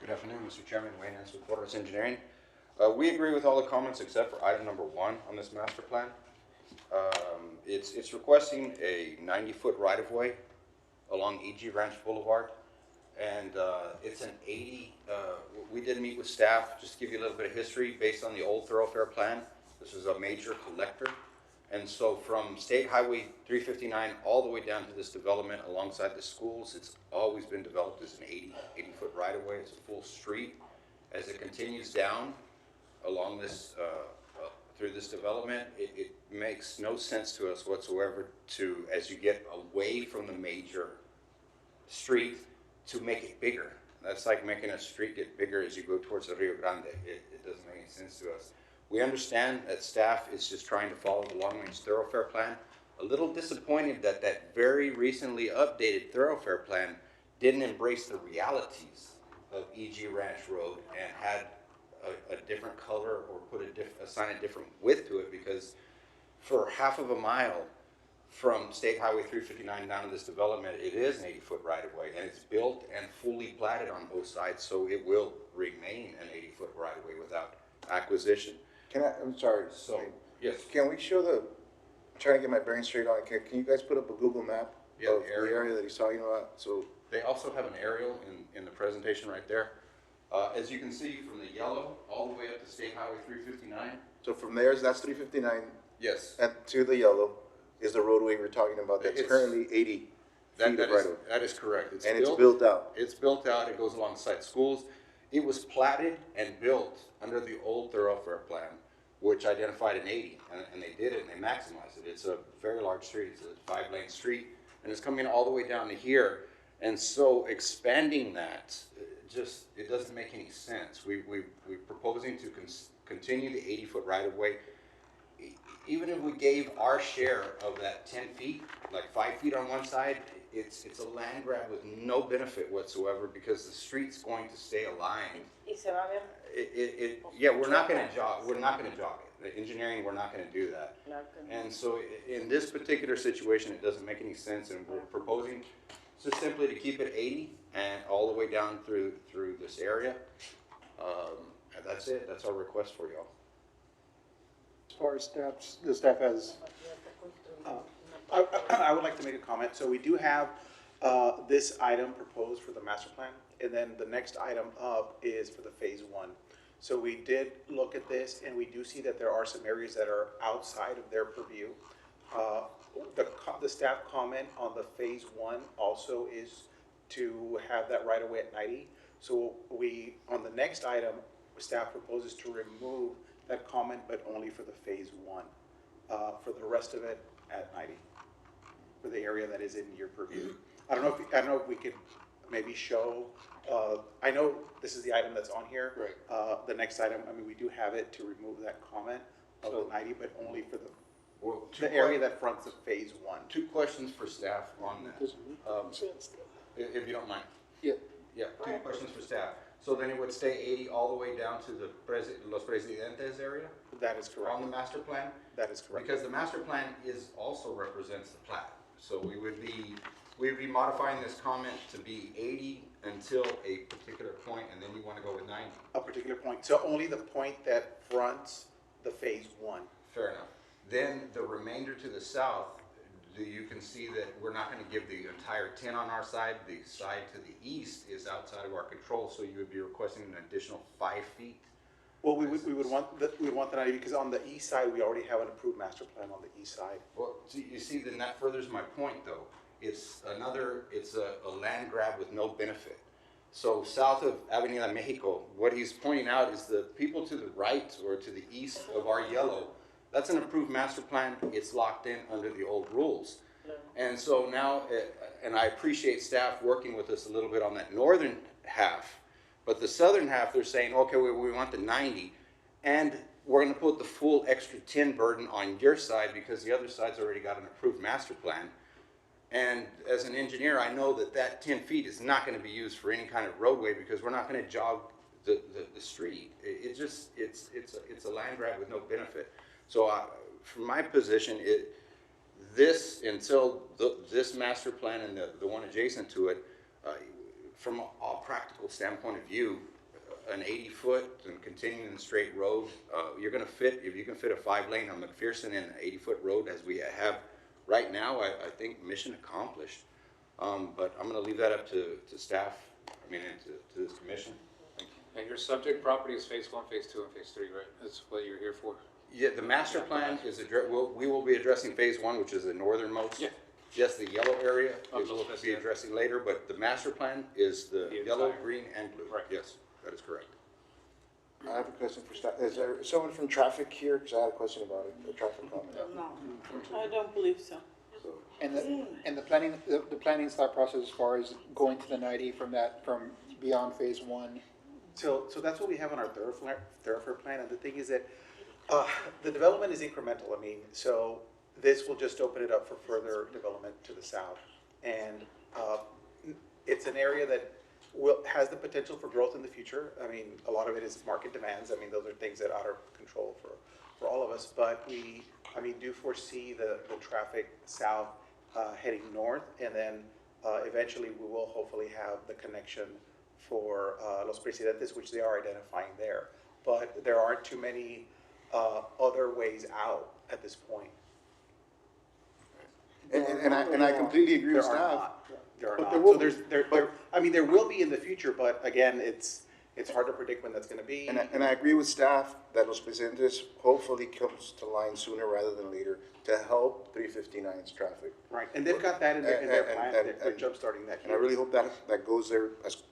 Good afternoon, Mr. Chairman, Wayne Nance with Porter's Engineering. We agree with all the comments except for item number 1 on this master plan. It's requesting a 90-foot right-of-way along E.G. Ranch Boulevard, and it's an 80. We did meet with staff, just to give you a little bit of history based on the old thoroughfare plan. This is a major collector, and so from State Highway 359 all the way down to this development alongside the schools, it's always been developed as an 80-foot right-of-way. It's a full street. As it continues down along this through this development, it makes no sense to us whatsoever to, as you get away from the major street, to make it bigger. That's like making a street get bigger as you go towards the Rio Grande. It doesn't make any sense to us. We understand that staff is just trying to follow the long-range thoroughfare plan. A little disappointed that that very recently updated thoroughfare plan didn't embrace the realities of E.G. Ranch Road and had a different color or assign a different width to it, because for half of a mile from State Highway 359 down to this development, it is an 80-foot right-of-way, and it's built and fully platted on both sides, so it will remain an 80-foot right-of-way without acquisition. I'm sorry. So, yes. Can we show I'm trying to get my bearings straight on it. Can you guys put up a Google map of the area that he's talking about? So they also have an aerial in the presentation right there. As you can see from the yellow all the way up to State Highway 359. So from there, that's 359. Yes. And to the yellow is the roadway we're talking about that's currently 80 feet of right-of-way. That is correct. It's built out. It's built out. It goes alongside schools. It was platted and built under the old thoroughfare plan, which identified an 80, and they did it and they maximized it. It's a very large street. It's a 5-lane street, and it's coming all the way down to here. And so expanding that, it doesn't make any sense. We're proposing to continue the 80-foot right-of-way. Even if we gave our share of that 10 feet, like 5 feet on one side, it's a land grab with no benefit whatsoever, because the street's going to stay aligned. Yeah, we're not going to jog. We're not going to jog it. The engineering, we're not going to do that. And so in this particular situation, it doesn't make any sense, and we're proposing just simply to keep it 80 and all the way down through this area. And that's it. That's our request for y'all. As far as the staff has. I would like to make a comment. So we do have this item proposed for the master plan, and then the next item up is for the phase 1. So we did look at this, and we do see that there are some areas that are outside of their purview. The staff comment on the phase 1 also is to have that right away at 90. So on the next item, staff proposes to remove that comment, but only for the phase 1. For the rest of it at 90, for the area that is in your purview. I don't know if we could maybe show. I know this is the item that's on here. Right. The next item, I mean, we do have it to remove that comment of the 90, but only for the area that fronts the phase 1. 2 questions for staff on that, if you don't mind. Yeah. Yeah, 2 questions for staff. So then it would stay 80 all the way down to the Los Presidentes area? That is correct. On the master plan? That is correct. Because the master plan also represents the plat. So we would be modifying this comment to be 80 until a particular point, and then you want to go with 90. A particular point. So only the point that fronts the phase 1. Fair enough. Then the remainder to the south, you can see that we're not going to give the entire 10 on our side. The side to the east is outside of our control, so you would be requesting an additional 5 feet. Well, we would want the 90, because on the east side we already have an approved master plan on the east side. Well, you see, then that furthers my point, though. It's a land grab with no benefit. So south of Avenida Mexico, what he's pointing out is the people to the right or to the east of our yellow That's an approved master plan. It's locked in under the old rules. And so now, and I appreciate staff working with us a little bit on that northern half, but the southern half, they're saying, okay, we want the 90, and we're gonna put the full extra 10 burden on your side because the other side's already got an approved master plan. And as an engineer, I know that that 10 feet is not gonna be used for any kind of roadway because we're not gonna jog the street. It's a land grab with no benefit. So from my position, this master plan and the one adjacent to it, from a practical standpoint of view, an 80-foot and continuing the straight road, you're gonna fit, if you can fit a 5-lane on McPherson in an 80-foot road as we have right now, I think mission accomplished. But I'm gonna leave that up to staff, I mean, to this commission. Thank you. And your subject property is phase 1, phase 2, and phase 3, right? That's what you're here for? Yeah, the master plan is, we will be addressing phase 1, which is the northernmost. Yeah. Just the yellow area, we will be addressing later, but the master plan is the yellow, green, and blue. Right. Yes, that is correct. I have a question for staff. Is there someone from traffic here? Because I had a question about it, the traffic comment. I don't believe so. And the planning thought process as far as going to the 90 from beyond phase 1. So that's what we have on our thoroughfare plan, and the thing is that the development is incremental. I mean, so this will just open it up for further development to the south. And it's an area that has the potential for growth in the future. I mean, a lot of it is market demands. I mean, those are things that are out of control for all of us. But we, do foresee the traffic south heading north, and then eventually we will hopefully have the connection for Los Presidentes, which they are identifying there. But there aren't too many other ways out at this point. And I completely agree with staff. There are not. So there will be in the future, but again, it's hard to predict when that's gonna be. And I agree with staff that Los Presidentes hopefully comes to line sooner rather than later to help 359's traffic. Right, and they've got that in their plan, they're jumpstarting that. And I really hope that goes there as,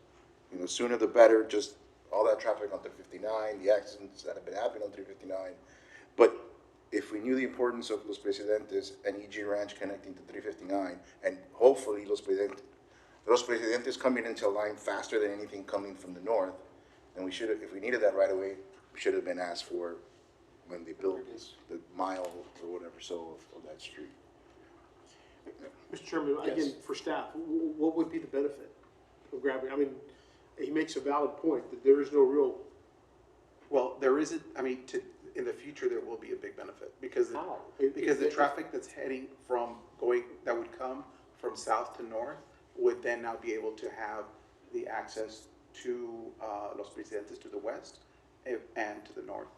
sooner the better, just all that traffic on 359, the accidents that have been happening on 359. But if we knew the importance of Los Presidentes and EG Ranch connecting to 359, and hopefully Los Presidentes coming into a line faster than anything coming from the north, then we should have, if we needed that right away, we should have been asked for when they built the mile or whatever of that street. Mr. Chairman, again, for staff, what would be the benefit of grabbing? I mean, he makes a valid point that there is no real. Well, there isn't. In the future, there will be a big benefit because the traffic that's heading that would come from south to north would then now be able to have the access to Los Presidentes to the west and to the north.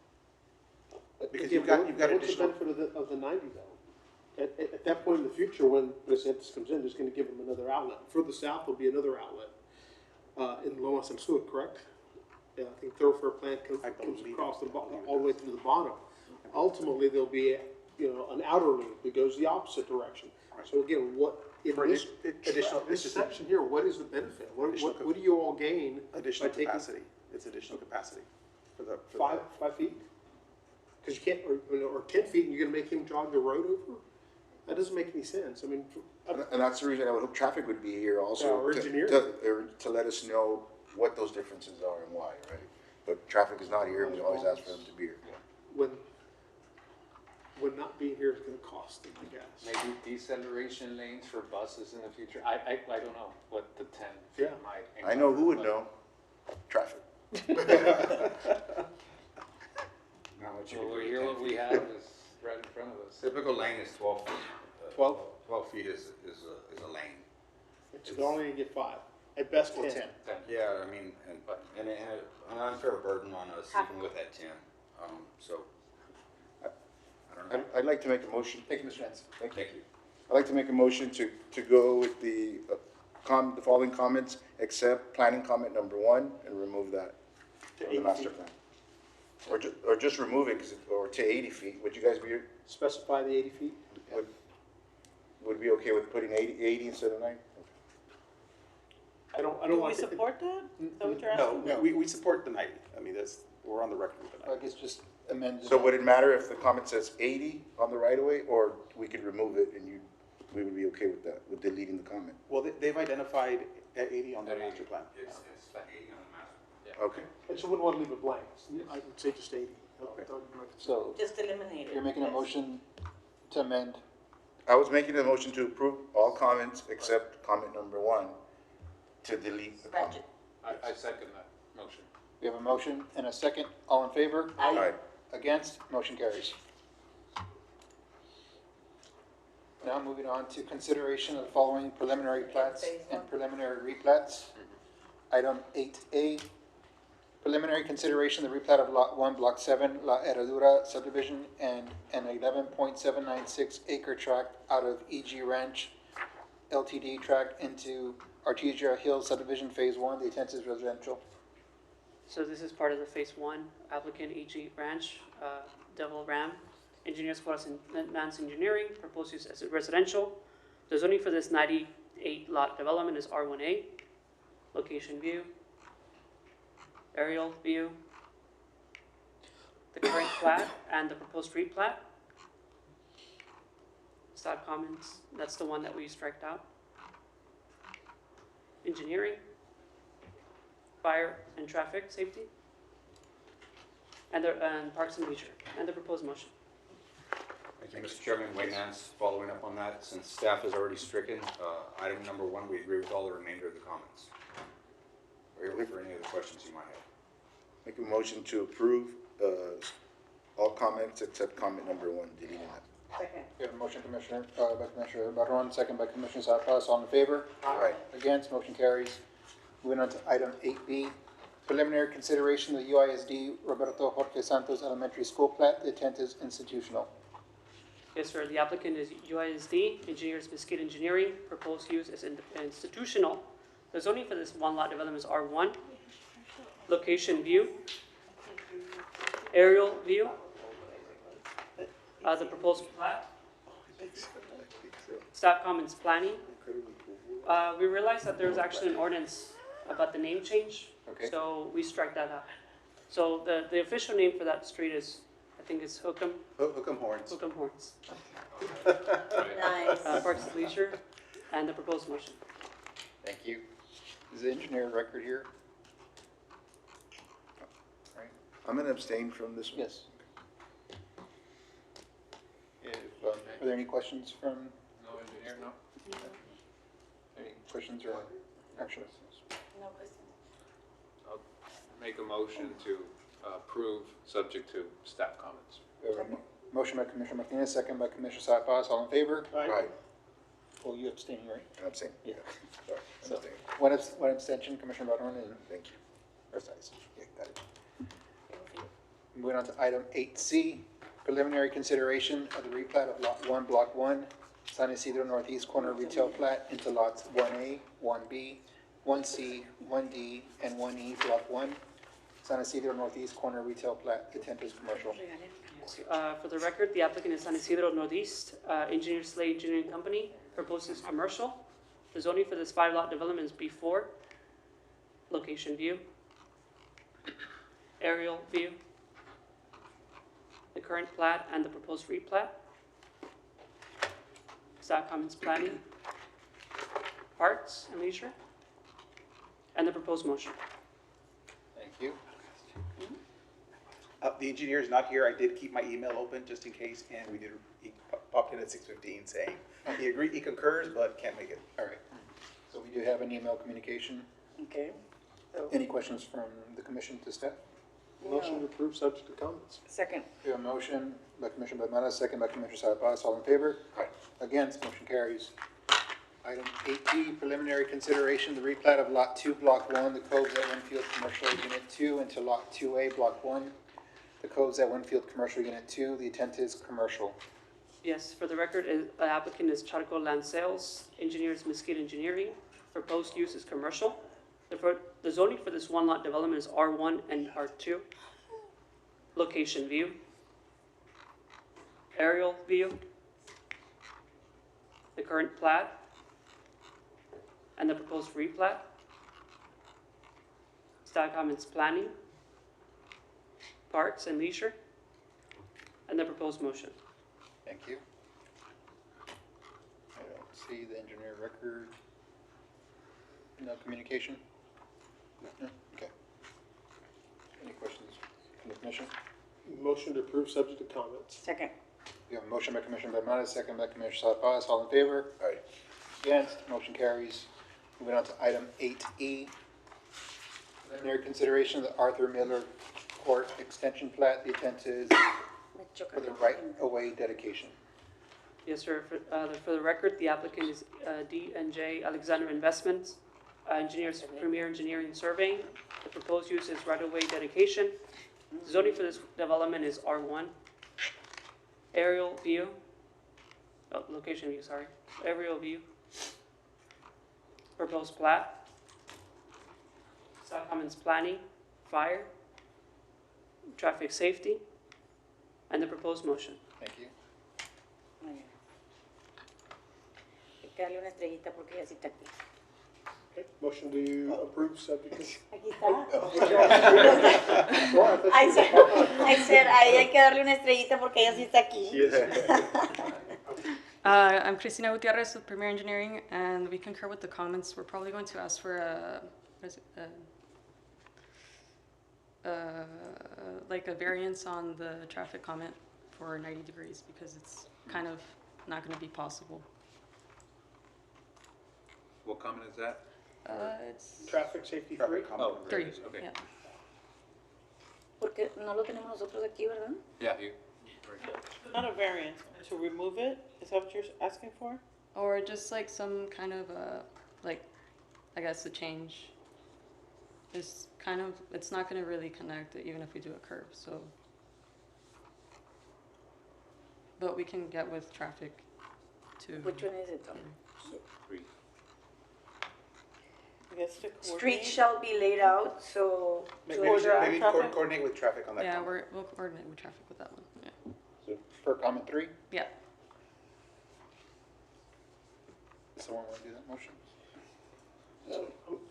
Because you've got additional. What's the benefit of the 90 though? At that point in the future, when Presidentes comes in, it's going to give them another outlet. Further south will be another outlet in Lomas and Sur, correct? Yeah, I think thoroughfare plan comes across all the way through the bottom. Ultimately, there'll be an outer loop that goes the opposite direction. So again, this section here, what is the benefit? What do you all gain? Additional capacity. It's additional capacity for the 5 feet. Because you can't, or 10 feet, and you're going to make him jog the road over. That doesn't make any sense. I mean, and that's the reason I would hope traffic would be here also to let us know what those differences are and why, right? But traffic is not here, and we always ask for them to be here. When not being here is going to cost them, I guess. Maybe deceleration lanes for buses in the future. I don't know what the 10 feet might. I know who would know. Traffic. Well, here what we have is right in front of us. Typical lane is 12 feet. 12 feet is a lane. They're only going to get 5. At best, 10. Yeah, I mean, and an unfair burden on us even with that 10. So, I don't know. I'd like to make a motion. Thank you, Mr. Nance. Thank you. I'd like to make a motion to go with the following comments, except planning comment number 1, and remove that from the master plan. Or just remove it, or to 80 feet. Would you guys be? Specify the 80 feet? Would be okay with putting 80 instead of 90? I don't Do we support that? Is that what you're asking? No, we support the 90. I mean, we're on the record with the 90. I guess just amend. So would it matter if the comment says 80 on the right of way, or we could remove it and we would be okay with that, with deleting the comment? Well, they've identified at 80 on their master plan. It's like 80 on the master. Okay. I just wouldn't want to leave it blank. I would say just 80. Okay. So Just eliminate it. you're making a motion to amend. I was making a motion to approve all comments except comment number 1 to delete the comment. I second that motion. We have a motion and a second. All in favor? Aye. Against? Motion carries. Now moving on to consideration of the following preliminary plats and preliminary replats. Item 8A, preliminary consideration of the replat of Lot 1, Block 7, La Herradura subdivision and an 11.796 acre tract out of EG Ranch LTD tract into Artesia Hills subdivision Phase 1. The intent is residential. So this is part of the phase one applicant EG Ranch, Devil Ram. Engineers for us in advanced engineering, proposed use as residential. The zoning for this 98 lot development is R1A. Location view. Aerial view. The current plat and the proposed replat. Staff comments, that's the one that we striked out. Engineering. Fire and traffic safety. And parks and leisure, and the proposed motion. Thank you, Mr. Chairman. Wayne Nance, following up on that, since staff has already stricken item number 1, we agree with all the remainder of the comments. We're here for any of the questions you might have. Make a motion to approve all comments except comment number 1, deleting that. Second. We have a motion, Commissioner, by Commissioner Barron, second by Commissioner Zarpaz. All in favor? Aye. Against? Motion carries. Moving on to item 8B, preliminary consideration of the UISD Roberto Jorge Santos Elementary School plat. The intent is institutional. Yes, sir, the applicant is UISD, Engineers Mesquite Engineering, proposed use is institutional. The zoning for this one lot development is R1. Location view. Aerial view. The proposed plat. Staff comments planning. We realized that there's actually an ordinance about the name change. Okay. So we strike that out. So the official name for that street is, I think it's Hookham Horns. Hookham Horns. Nice. Parks and Leisure, and the proposed motion. Thank you. Is the engineer record here? Right. I'm going to abstain from this one. Yes. If, are there any questions from? No engineer, no? Any questions or action? No questions. I'll make a motion to approve, subject to staff comments. We have a motion by Commissioner Martinez, second by Commissioner Zarpaz. All in favor? Aye. Oh, you abstaining, right? I'm abstaining. Yeah. Sorry, I'm So, abstaining. one abstention, Commissioner Barron, and Thank you. Versailles. Yeah, got it. Moving on to item 8C, preliminary consideration of the replat of Lot 1, Block 1, San Isidro Northeast Corner Retail Plat into lots 1A, 1B, 1C, 1D, and 1E, Block 1, San Isidro Northeast Corner Retail Plat. Intent is commercial. For the record, the applicant is San Isidro Northeast, Engineer Slade Engineering Company, proposes commercial. The zoning for this 5 lot development is B4. Location view. Aerial view. The current plat and the proposed replat. Staff comments planning. Parks and leisure. And the proposed motion. Thank you. The engineer is not here. I did keep my email open just in case, and he popped in at 6:15 saying he concurs, but can't make it. All right. So we do have an email communication. Okay. So, Any questions from the commission to staff? Motion to approve, subject to comments. second. We have a motion by Commissioner Badmana, second by Commissioner Zarpaz. All in favor? Aye. Against? Motion carries. Item 8B, preliminary consideration, the replat of Lot 2, Block 1, the Coves at Winfield Commercial Unit 2 into Lot 2A, Block 1, the Coves at Winfield Commercial Unit 2. The intent is commercial. Yes, for the record, the applicant is Charco Land Sales, Engineers Mesquite Engineering. Proposed use is commercial. The zoning for this 1 lot development is R1 and R2. Location view. Aerial view. The current plat. And the proposed replat. Staff comments planning. Parks and leisure. and the proposed motion. Thank you. I don't see the engineer record. No communication? No? Okay. Any questions from the commission? Motion to approve subject to comments. Second. We have a motion by Commissioner Blanes, second by Commissioner Sala Paz. All in favor? Aye. Against? Motion carries. Moving on to item 8E. Preliminary consideration of the Arthur Miller Court Extension Plat. The intent is for the right-of-way dedication. Yes, sir. For the record, the applicant is D&J Alexander Investments, engineers, Premier Engineering Surveying. The proposed use is right-of-way dedication. Zoning for this development is R1. Aerial view, location view, sorry. Aerial view. Proposed plat. South Commons planning, fire, traffic safety, and the proposed motion. Thank you. Muy bien. Hay que darle una estrellita porque ella sí está aquí. Okay, motion to approve subject to. Aquí está. I said, ahí hay que darle una estrellita porque ella sí está aquí. I'm Cristina Gutierrez with Premier Engineering, and we concur with the comments. We're probably going to ask for like a variance on the traffic comment for 90 degrees because it's kind of not going to be possible. What comment is that? It's Traffic safety Traffic three? comment. three. Okay. Yeah. Porque no lo tenemos nosotros aquí, ¿verdad? Yeah, you. Not a variance, to remove it, is that what you're asking for? Or just like some kind of like, I guess the change is kind of, it's not going to really connect even if we do a curve, so. But we can get with traffic to. Which one is it though? Three. I guess to Streets coordinate. shall be laid out, so. Maybe Traffic? coordinate with traffic on that Yeah, comment. we'll coordinate with traffic with that one. Yeah. So for comment 3, Yeah. does someone want to do that motion?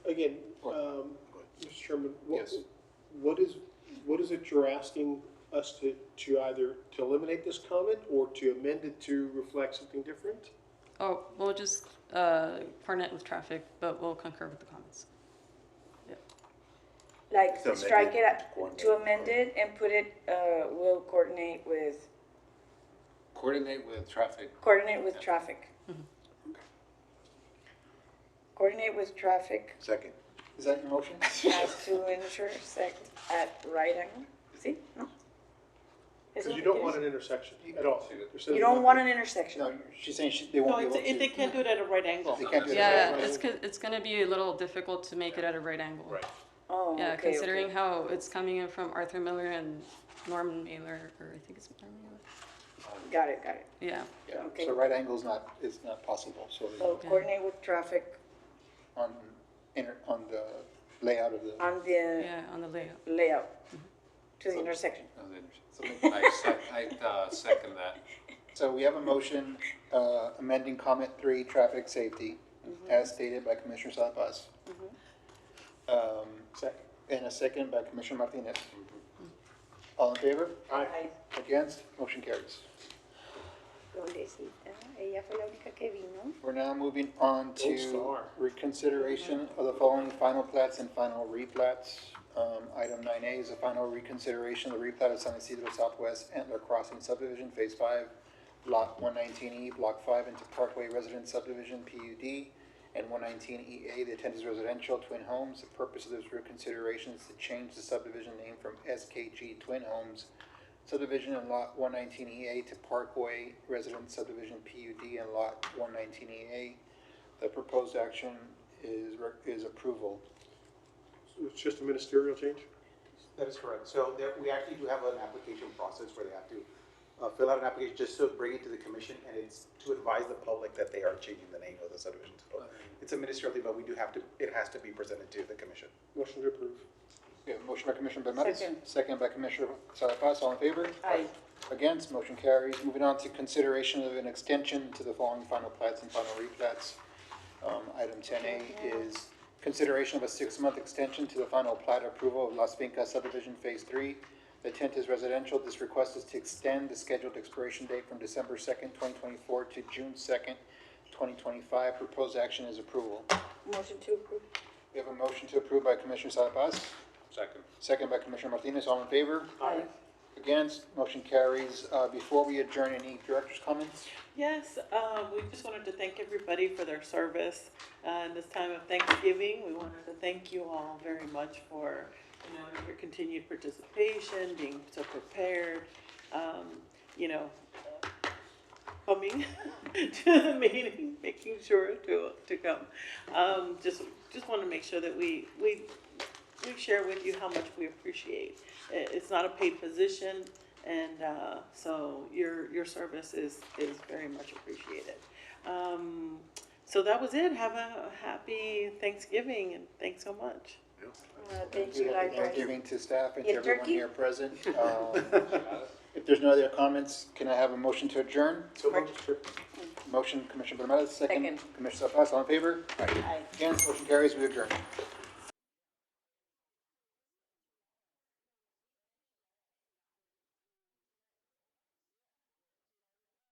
Again, Mr. Chairman, what is it you're asking us to either to eliminate this comment or to amend it to reflect something different? Oh, we'll just coordinate with traffic, but we'll concur with the comments. Yeah. Like, So strike amend it, it, to amend it and put it, we'll coordinate with Coordinate with traffic. traffic. Coordinate with traffic Second. Is that your motion? as to intersect at right angle. See? No? Because you don't want an intersection at all. You don't want an intersection. No, she's saying they No, won't be able it's, to. they can't do it at a right angle. They can't do it. Yeah, it's going to be a little difficult to make it at a right angle. Right. Oh, Yeah, okay, considering okay. how it's coming in from Arthur Miller and Norman Mailer, or I think it's Norman Mailer. Got it, got it. Yeah. Yeah, Okay. so right angle is not possible, so So coordinate with traffic on the layout of the. on the Yeah, on the layout. layout to the intersection. I second that. So we have a motion amending comment 3, traffic safety, as stated by Commissioner Sala Paz. Second. And a second by Commissioner Martinez. All in favor? Aye. Against? Motion carries. Pobrecita, ella fue la única que vino. We're now moving on Gold to star. reconsideration of the following final plats and final replats. Item 9A is a final reconsideration of the replat of San Isidro Southwest Antler Crossing Subdivision, Phase 5, Lot 119E, Block 5 into Parkway Residence Subdivision, PUD, and 119EA, the intent is residential twin homes. The purpose of this reconsideration is to change the subdivision name from SKG Twin Homes Subdivision and Lot 119EA to Parkway Residence Subdivision, PUD, and Lot 119EA. The proposed action is approval. So it's just a ministerial change? That is correct. So we actually do have an application process where they have to fill out an application just to bring it to the commission, and it's to advise the public that they are changing the name of the subdivision. So it's a ministerial thing, but we do have to, it has to be presented to the commission. Motion to approve. We have a motion by Commissioner Blanes, Second. second by Commissioner Sala Paz. All in favor? Aye. Against? Motion carries. Moving on to consideration of an extension to the following final plats and final replats. Item 10A is consideration of a 6-month extension to the final plat approval of Las Fincas subdivision, Phase 3, The tent is residential. This request is to extend the scheduled expiration date from December 2nd, 2024 to June 2nd, 2025. Proposed action is approval. Motion to approve. We have a motion to approve by Commissioner Sala Paz, Second. second by Commissioner Martinez. All in favor? Aye. Against? Motion carries. Before we adjourn, any director's comments? Yes, we just wanted to thank everybody for their service. In this time of Thanksgiving, we wanted to thank you all very much for, your continued participation, being so prepared, coming to the meeting, making sure to come. Just want to make sure that we share with you how much we appreciate. It's not a paid position, and so your service is very much appreciated. So that was it. Have a happy Thanksgiving, and thanks so much. Thank you, Happy likewise. Thanksgiving to staff and to Get everyone turkey? here present. If there's no other comments, can I have a motion to adjourn? Motion, Commissioner Bermudez, second. Second. Commissioner Sala Paz, all in favor? Aye. Against? Motion carries. We adjourn.